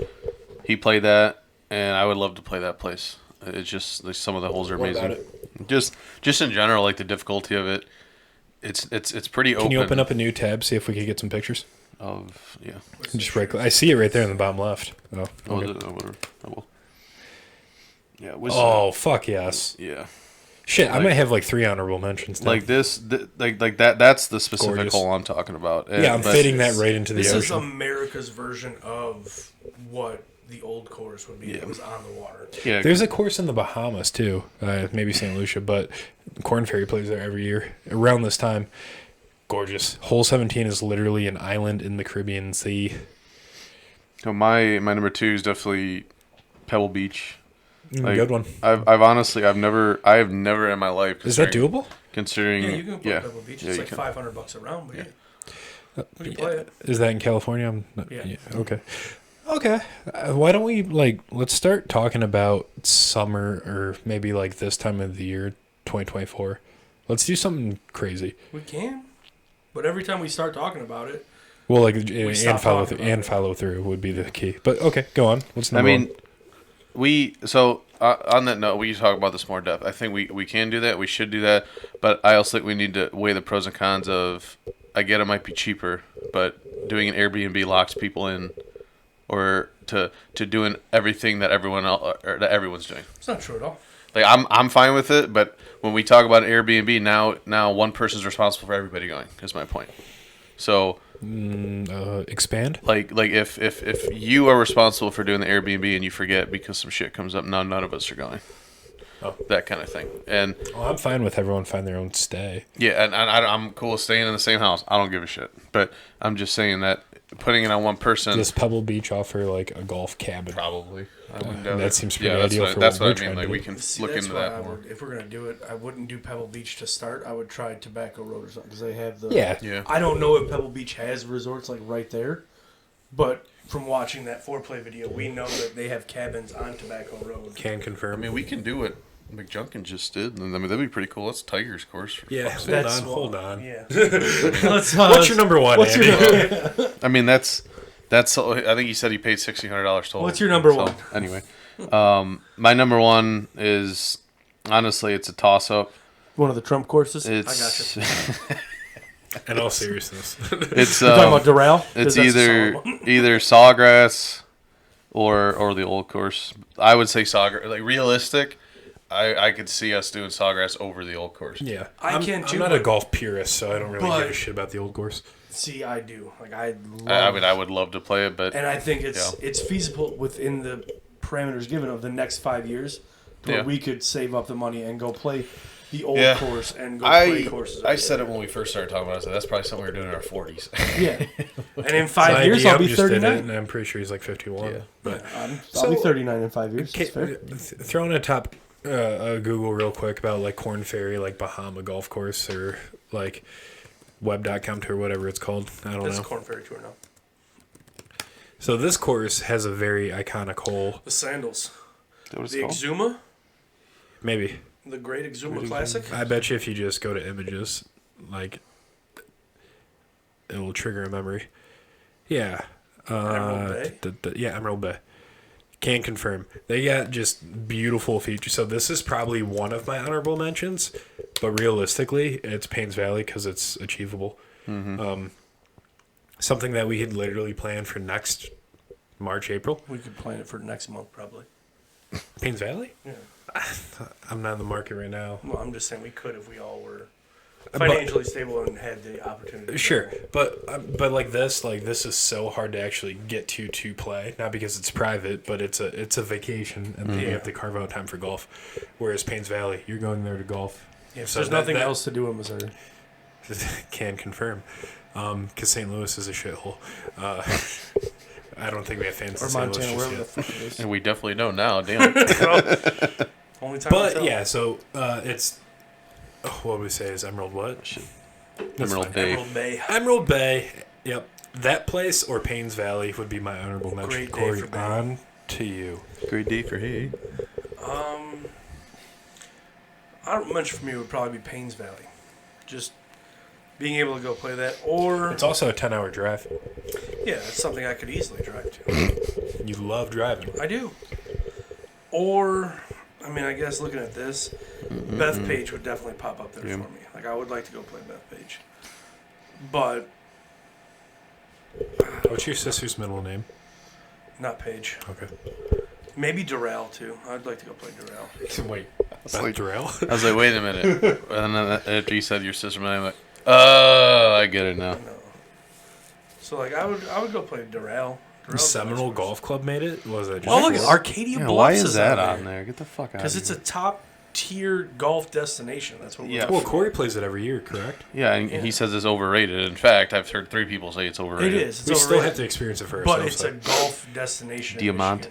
He played that. and I would love to play that place. It's just like, some of the holes are What amazing. about Just in general, like the difficulty of it. It's pretty open. Can you open up a new tab, see if we could get some pictures? Of yeah. Just right. I see it right there in the bottom left. Oh, Oh, okay. whatever. I will. Yeah. Oh, fuck yes. Yeah. Shit, I Like- might have like 3 honorable mentions now. Like this, like that. That's the specific Gorgeous. hole I'm talking about. Yeah, I'm but- fitting that right into the This is ocean. America's version of what the old course would be. It was on the water. Yeah. There's a course in the Bahamas too, maybe St. Lucia, but Corn Ferry plays there every year around this time. Gorgeous. Hole 17 is literally an island in the Caribbean Sea. So my number 2 is definitely Pebble Beach. Good one. I've honestly I have never in my life. Is that doable? Considering Yeah, you can play Pebble Beach. yeah, It's you like can. $500 a round, but yeah. We can play it. Is that in California? Yeah. Okay. Okay. Why don't we let's start talking about summer or maybe like this time of the year, 2024. Let's do something crazy. We can. But every time we start talking about it, Well, like stop talking about it. follow through would be the key. But okay, go on. What's I number mean, one? on that note, we talk about this more depth. I think we can do that. We should do that. But I also think we need to weigh the pros and cons of. I get it might be cheaper, but doing an Airbnb locks people in, or to doing everything that everyone's doing. it's not true at all. Like I'm fine with it, but when we talk about an Airbnb now one person's responsible for everybody going. Is my point. So. Expand. Like if you are responsible for doing the Airbnb and you forget because some shit comes up, none of us are going. Oh. That kind of thing. And I'm fine with everyone find their own stay. yeah, and I'm cool with staying in the same house. I don't give a shit. But I'm just saying that putting it on one person. Does Pebble Beach offer like a golf cabin? Probably. That seems pretty that's ideal what, for that's what what we're I mean. trying Like to we do. can See, look that's into why that more. if we're gonna do it, I wouldn't do Pebble Beach to start. I would try Tobacco Road or something because they have the. Yeah. I don't know if Pebble Beach has resorts like right there, but from watching that foreplay video, we know that they have cabins on Tobacco Road. Can I confirm. mean, we can do what McJunkin just did. And I mean, that'd be pretty cool. That's Tiger's course. For Yeah, fuck's sake. hold on. Yeah. Let's, What's your number one, What's Andy? your I mean, that's. I think he said he paid $1,600 total. What's your number one? Anyway, my number one is honestly, it's a toss up. One of the Trump courses. It's I got you. In all seriousness. it's You're talking about Doral? 'Cause it's that's a either solid one. either Sawgrass or the old course. I would say Sawgrass. Like realistic, I could see us doing Sawgrass over the old course. Yeah. I can I'm too, not a but- golf purist, so I don't really but- give a shit about the old course. See, I do. Like I love. I mean, I would love to play it, but and I think Yeah. it's feasible within the parameters given of the next 5 years, to where Yeah. we could save up the money and go play the old Yeah. course and go play courses. I said it when we first started talking about it. I said that's probably something we were doing in our 40s. Yeah, and in 5 years I'll be just did it, 39. and I'm pretty sure he's like 51. Yeah. But I'll be 39 in 5 years. That's fair. throw in a top Google real quick about like Corn Ferry, like Bahama Golf Course, or like web.com tour, whatever it's called. I don't That's know. Corn Ferry Tour now. So this course has a very iconic hole. The Sandals, Is that what it's the called? Exuma, Maybe. the Great Exuma Classic. I bet you if you just go to images, like, it'll trigger a memory. Yeah. Emerald Bay? Yeah, Emerald Bay. Can confirm. They got just beautiful features. So this is probably one of my honorable mentions, but realistically, it's Paynes Valley because it's achievable. Something that we had literally planned for next March, April. We could plan it for next month probably. Paynes Valley? Yeah. I'm not in the market right now. Well, I'm just saying we could if we all were financially stable and had the opportunity. Sure, but like this is so hard to actually get to play. Not because it's private, but it's a vacation, and you have to carve out time for golf. Whereas Paynes Valley, you're going there to golf. Yeah, So there's that- nothing that- else to do in Missouri. Can confirm, because St. Louis is a shithole. I don't think we have fans Or in St. Montana, Louis wherever the just fuck it is. And we definitely don't now. Damn. Only time. But yeah, so it's what would we say is Emerald what? That's Emerald fine. Bay. Emerald Bay. Emerald Bay. Yep, that place or Paynes Valley would be my honorable mention. Great day Corey, for Bay. on to you. Great day for hay. Honorable mention for me would probably be Paynes Valley. Just being able to go play that, or It's also a 10-hour drive. yeah, it's something I could easily drive to. You love driving. I do. Or, I mean, I guess looking at this, Beth Page would definitely pop up there for me. Like, I would like to go play Beth Page. But... What's your sister's middle name? Not Page. Okay. Maybe Durrell, too. I'd like to go play Durrell. Wait, like, Durrell? I was like, wait a minute. And then after you said your sister, I'm like, oh, I get it now. No. So, like, I would go play Durrell. Seminole Golf Club made it? Was it? Oh, look at Arcadia Bluffs. Why is that on there? Get the fuck out of here. Because it's a top-tier golf destination. That's what we're Well, Corey plays it every year, correct? Yeah, and he says it's overrated. In fact, I've heard 3 people say it's overrated. It is. It's we overrated. still have to experience it for ourselves. But it's a golf destination. Diamante.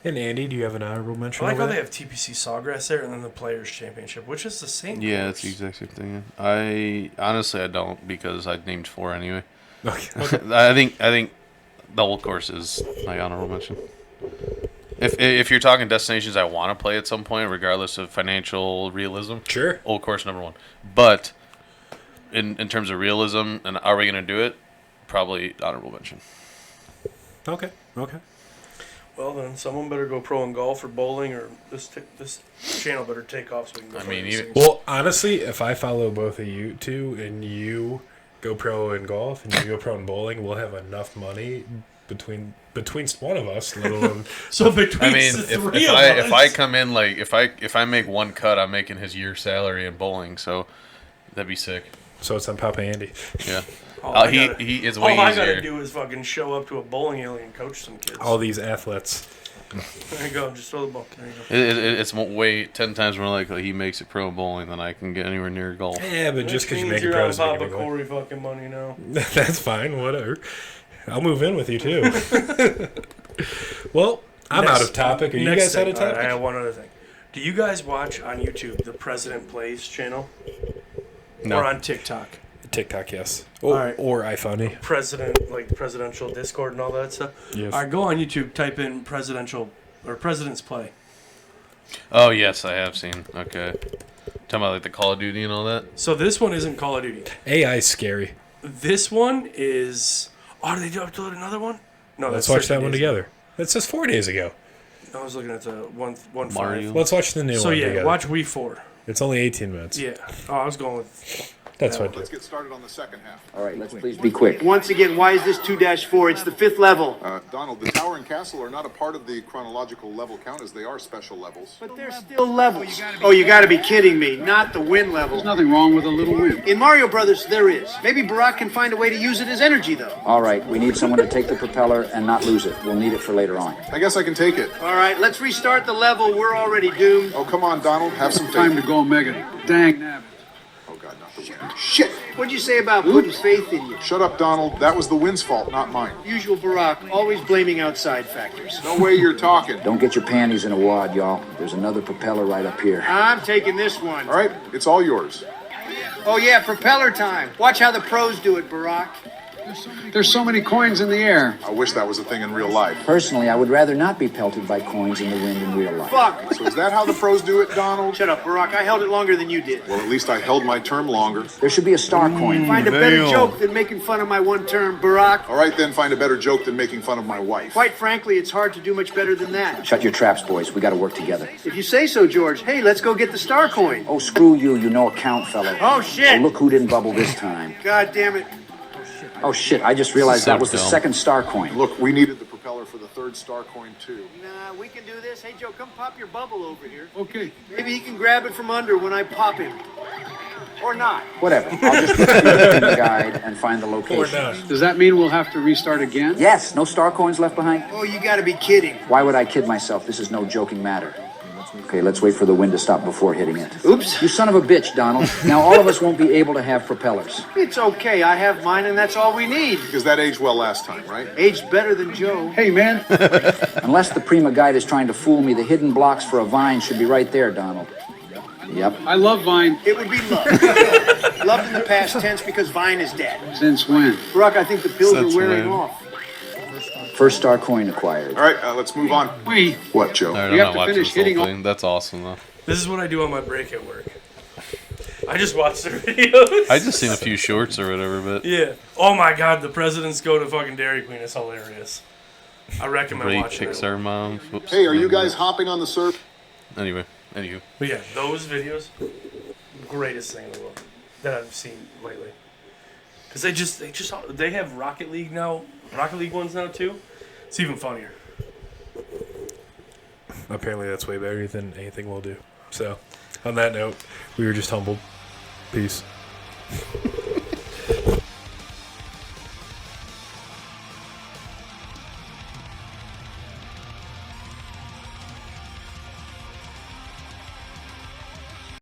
And Andy, do you have an honorable mention? I like how over they that? have TPC Sawgrass there and then the Players Championship, which is the same. Yeah, course. it's the exact same thing. I honestly don't because I named 4 anyway. Okay. I think the old course is my honorable mention. If you're talking destinations I want to play at some point, regardless of financial realism, Sure. old course number 1. But in terms of realism and are we going to do it? Probably honorable mention. Okay. Well, then someone better go pro in golf or bowling, or this channel better take off so we can go. I mean, these even- things. Well, honestly, if I follow both of you two and you go pro in golf and you go pro in bowling, we'll have enough money between one of us, let alone. So between I mean, the if three of I us. come in like if I make one cut, I'm making his year salary in bowling, so that'd be sick. So it's on Papa Andy. Yeah. All I he gotta- is all way I easier. gotta do is fucking show up to a bowling alley and coach some kids. All these athletes. There you go. Just throw the ball. There you go. It's way 10 times more likely he makes it pro in bowling than I can get anywhere near golf. Yeah, but just because you Which make means it pro you're on doesn't make Papa it go. Corey fucking money now. That's fine. Whatever. I'll move in with you too. Well, I'm out of topic. Are you Next guys out thing, of all right, topic? I have one other thing. Do you guys watch on YouTube the President Plays channel? No. Or on TikTok? TikTok, yes. Or, All right. or iFunny. Presidential Discord and all that stuff. Yes. All right, go on YouTube, type in presidential or President's Play. Oh yes, I have seen. Okay, talking about like the Call of Duty and all that. So this one isn't Call of Duty. AI's scary. This one is. Oh, did they upload another one? No, Let's that's watch 30 that one days together. That says 4 days ago. ago. I was looking at the one Mario. five. Let's watch the new So one yeah, together. watch Wii 4. It's only 18 minutes. Yeah. Oh, I was going with. That's that fine. one. Let's get started on the second half. All right, let's please be quick. Once again, why is this 2-4? It's the 5th level. Donald, the tower and castle are not a part of the chronological level count as they are special levels. But they're still levels. Oh, you gotta be kidding me. Not the win level. There's nothing wrong with a little win. In Mario Brothers, there is. Maybe Barack can find a way to use it as energy, though. All right, we need someone to take the propeller and not lose it. We'll need it for later on. I guess I can take it. All right, let's restart the level. We're already doomed. Oh, come on, Donald. Have some faith. Time to go, Megan. Dang nabbit. Oh, God, not the wind. Shit! What'd you say about putting faith in you? Shut up, Donald. That was the wind's fault, not mine. Usual Barack, always blaming outside factors. No way you're talking. Don't get your panties in a wad, y'all. There's another propeller right up here. I'm taking this one. All right, it's all yours. Oh, yeah, propeller time. Watch how the pros do it, Barack. There's so many coins in the air. I wish that was a thing in real life. Personally, I would rather not be pelted by coins in the wind in real life. Fuck. So is that how the pros do it, Donald? Shut up, Barack. I held it longer than you did. Well, at least I held my term longer. There should be a star coin. Find a better joke than making fun of my one term, Barack. All right, then find a better joke than making fun of my wife. Quite frankly, it's hard to do much better than that. Shut your traps, boys. We gotta work together. If you say so, George. Hey, let's go get the star coin. Oh, screw you. You know account, fellow. Oh, shit. Oh, look who didn't bubble this time. God damn it. Oh, shit. I just realized So that was the dumb. second star coin. Look, we needed the propeller for the third star coin, too. Nah, we can do this. Hey, Joe, come pop your bubble over here. Okay. Maybe he can grab it from under when I pop him. Or not. Whatever. I'll just read the guide and find the location. Does that mean we'll have to restart again? Yes. No star coins left behind? Oh, you gotta be kidding. Why would I kid myself? This is no joking matter. Okay, let's wait for the wind to stop before hitting it. Oops. You son of a bitch, Donald. Now all of us won't be able to have propellers. It's okay. I have mine, and that's all we need. Because that aged well last time, right? Aged better than Joe. Hey, man. Unless the Prima guide is trying to fool me, the hidden blocks for a vine should be right there, Donald. Yep. I love Vine. It would be loved. Loved in the past tense because Vine is dead. Since when? Barack, I think the pills Since are wearing when? off. First star coin acquired. All right, let's move on. Wait. What, Joe? All right, We I'm have not to watching finish this whole hitting thing. That's awesome though. This is what I do on my break at work. I just watch their videos. I just seen a few shorts or whatever, but Yeah. Oh my God, the presidents go to fucking Dairy Queen. It's hilarious. I recommend Ray watching it. Pixar Moms. Whoops. Hey, are you guys hopping on the surf? Anyway, anywho. But yeah, those videos, greatest thing in the world that I've seen lately. Because they have Rocket League now, Rocket League ones now too. It's even funnier. Apparently, that's way better than anything we'll do. So, on that note, we were just humbled. Peace.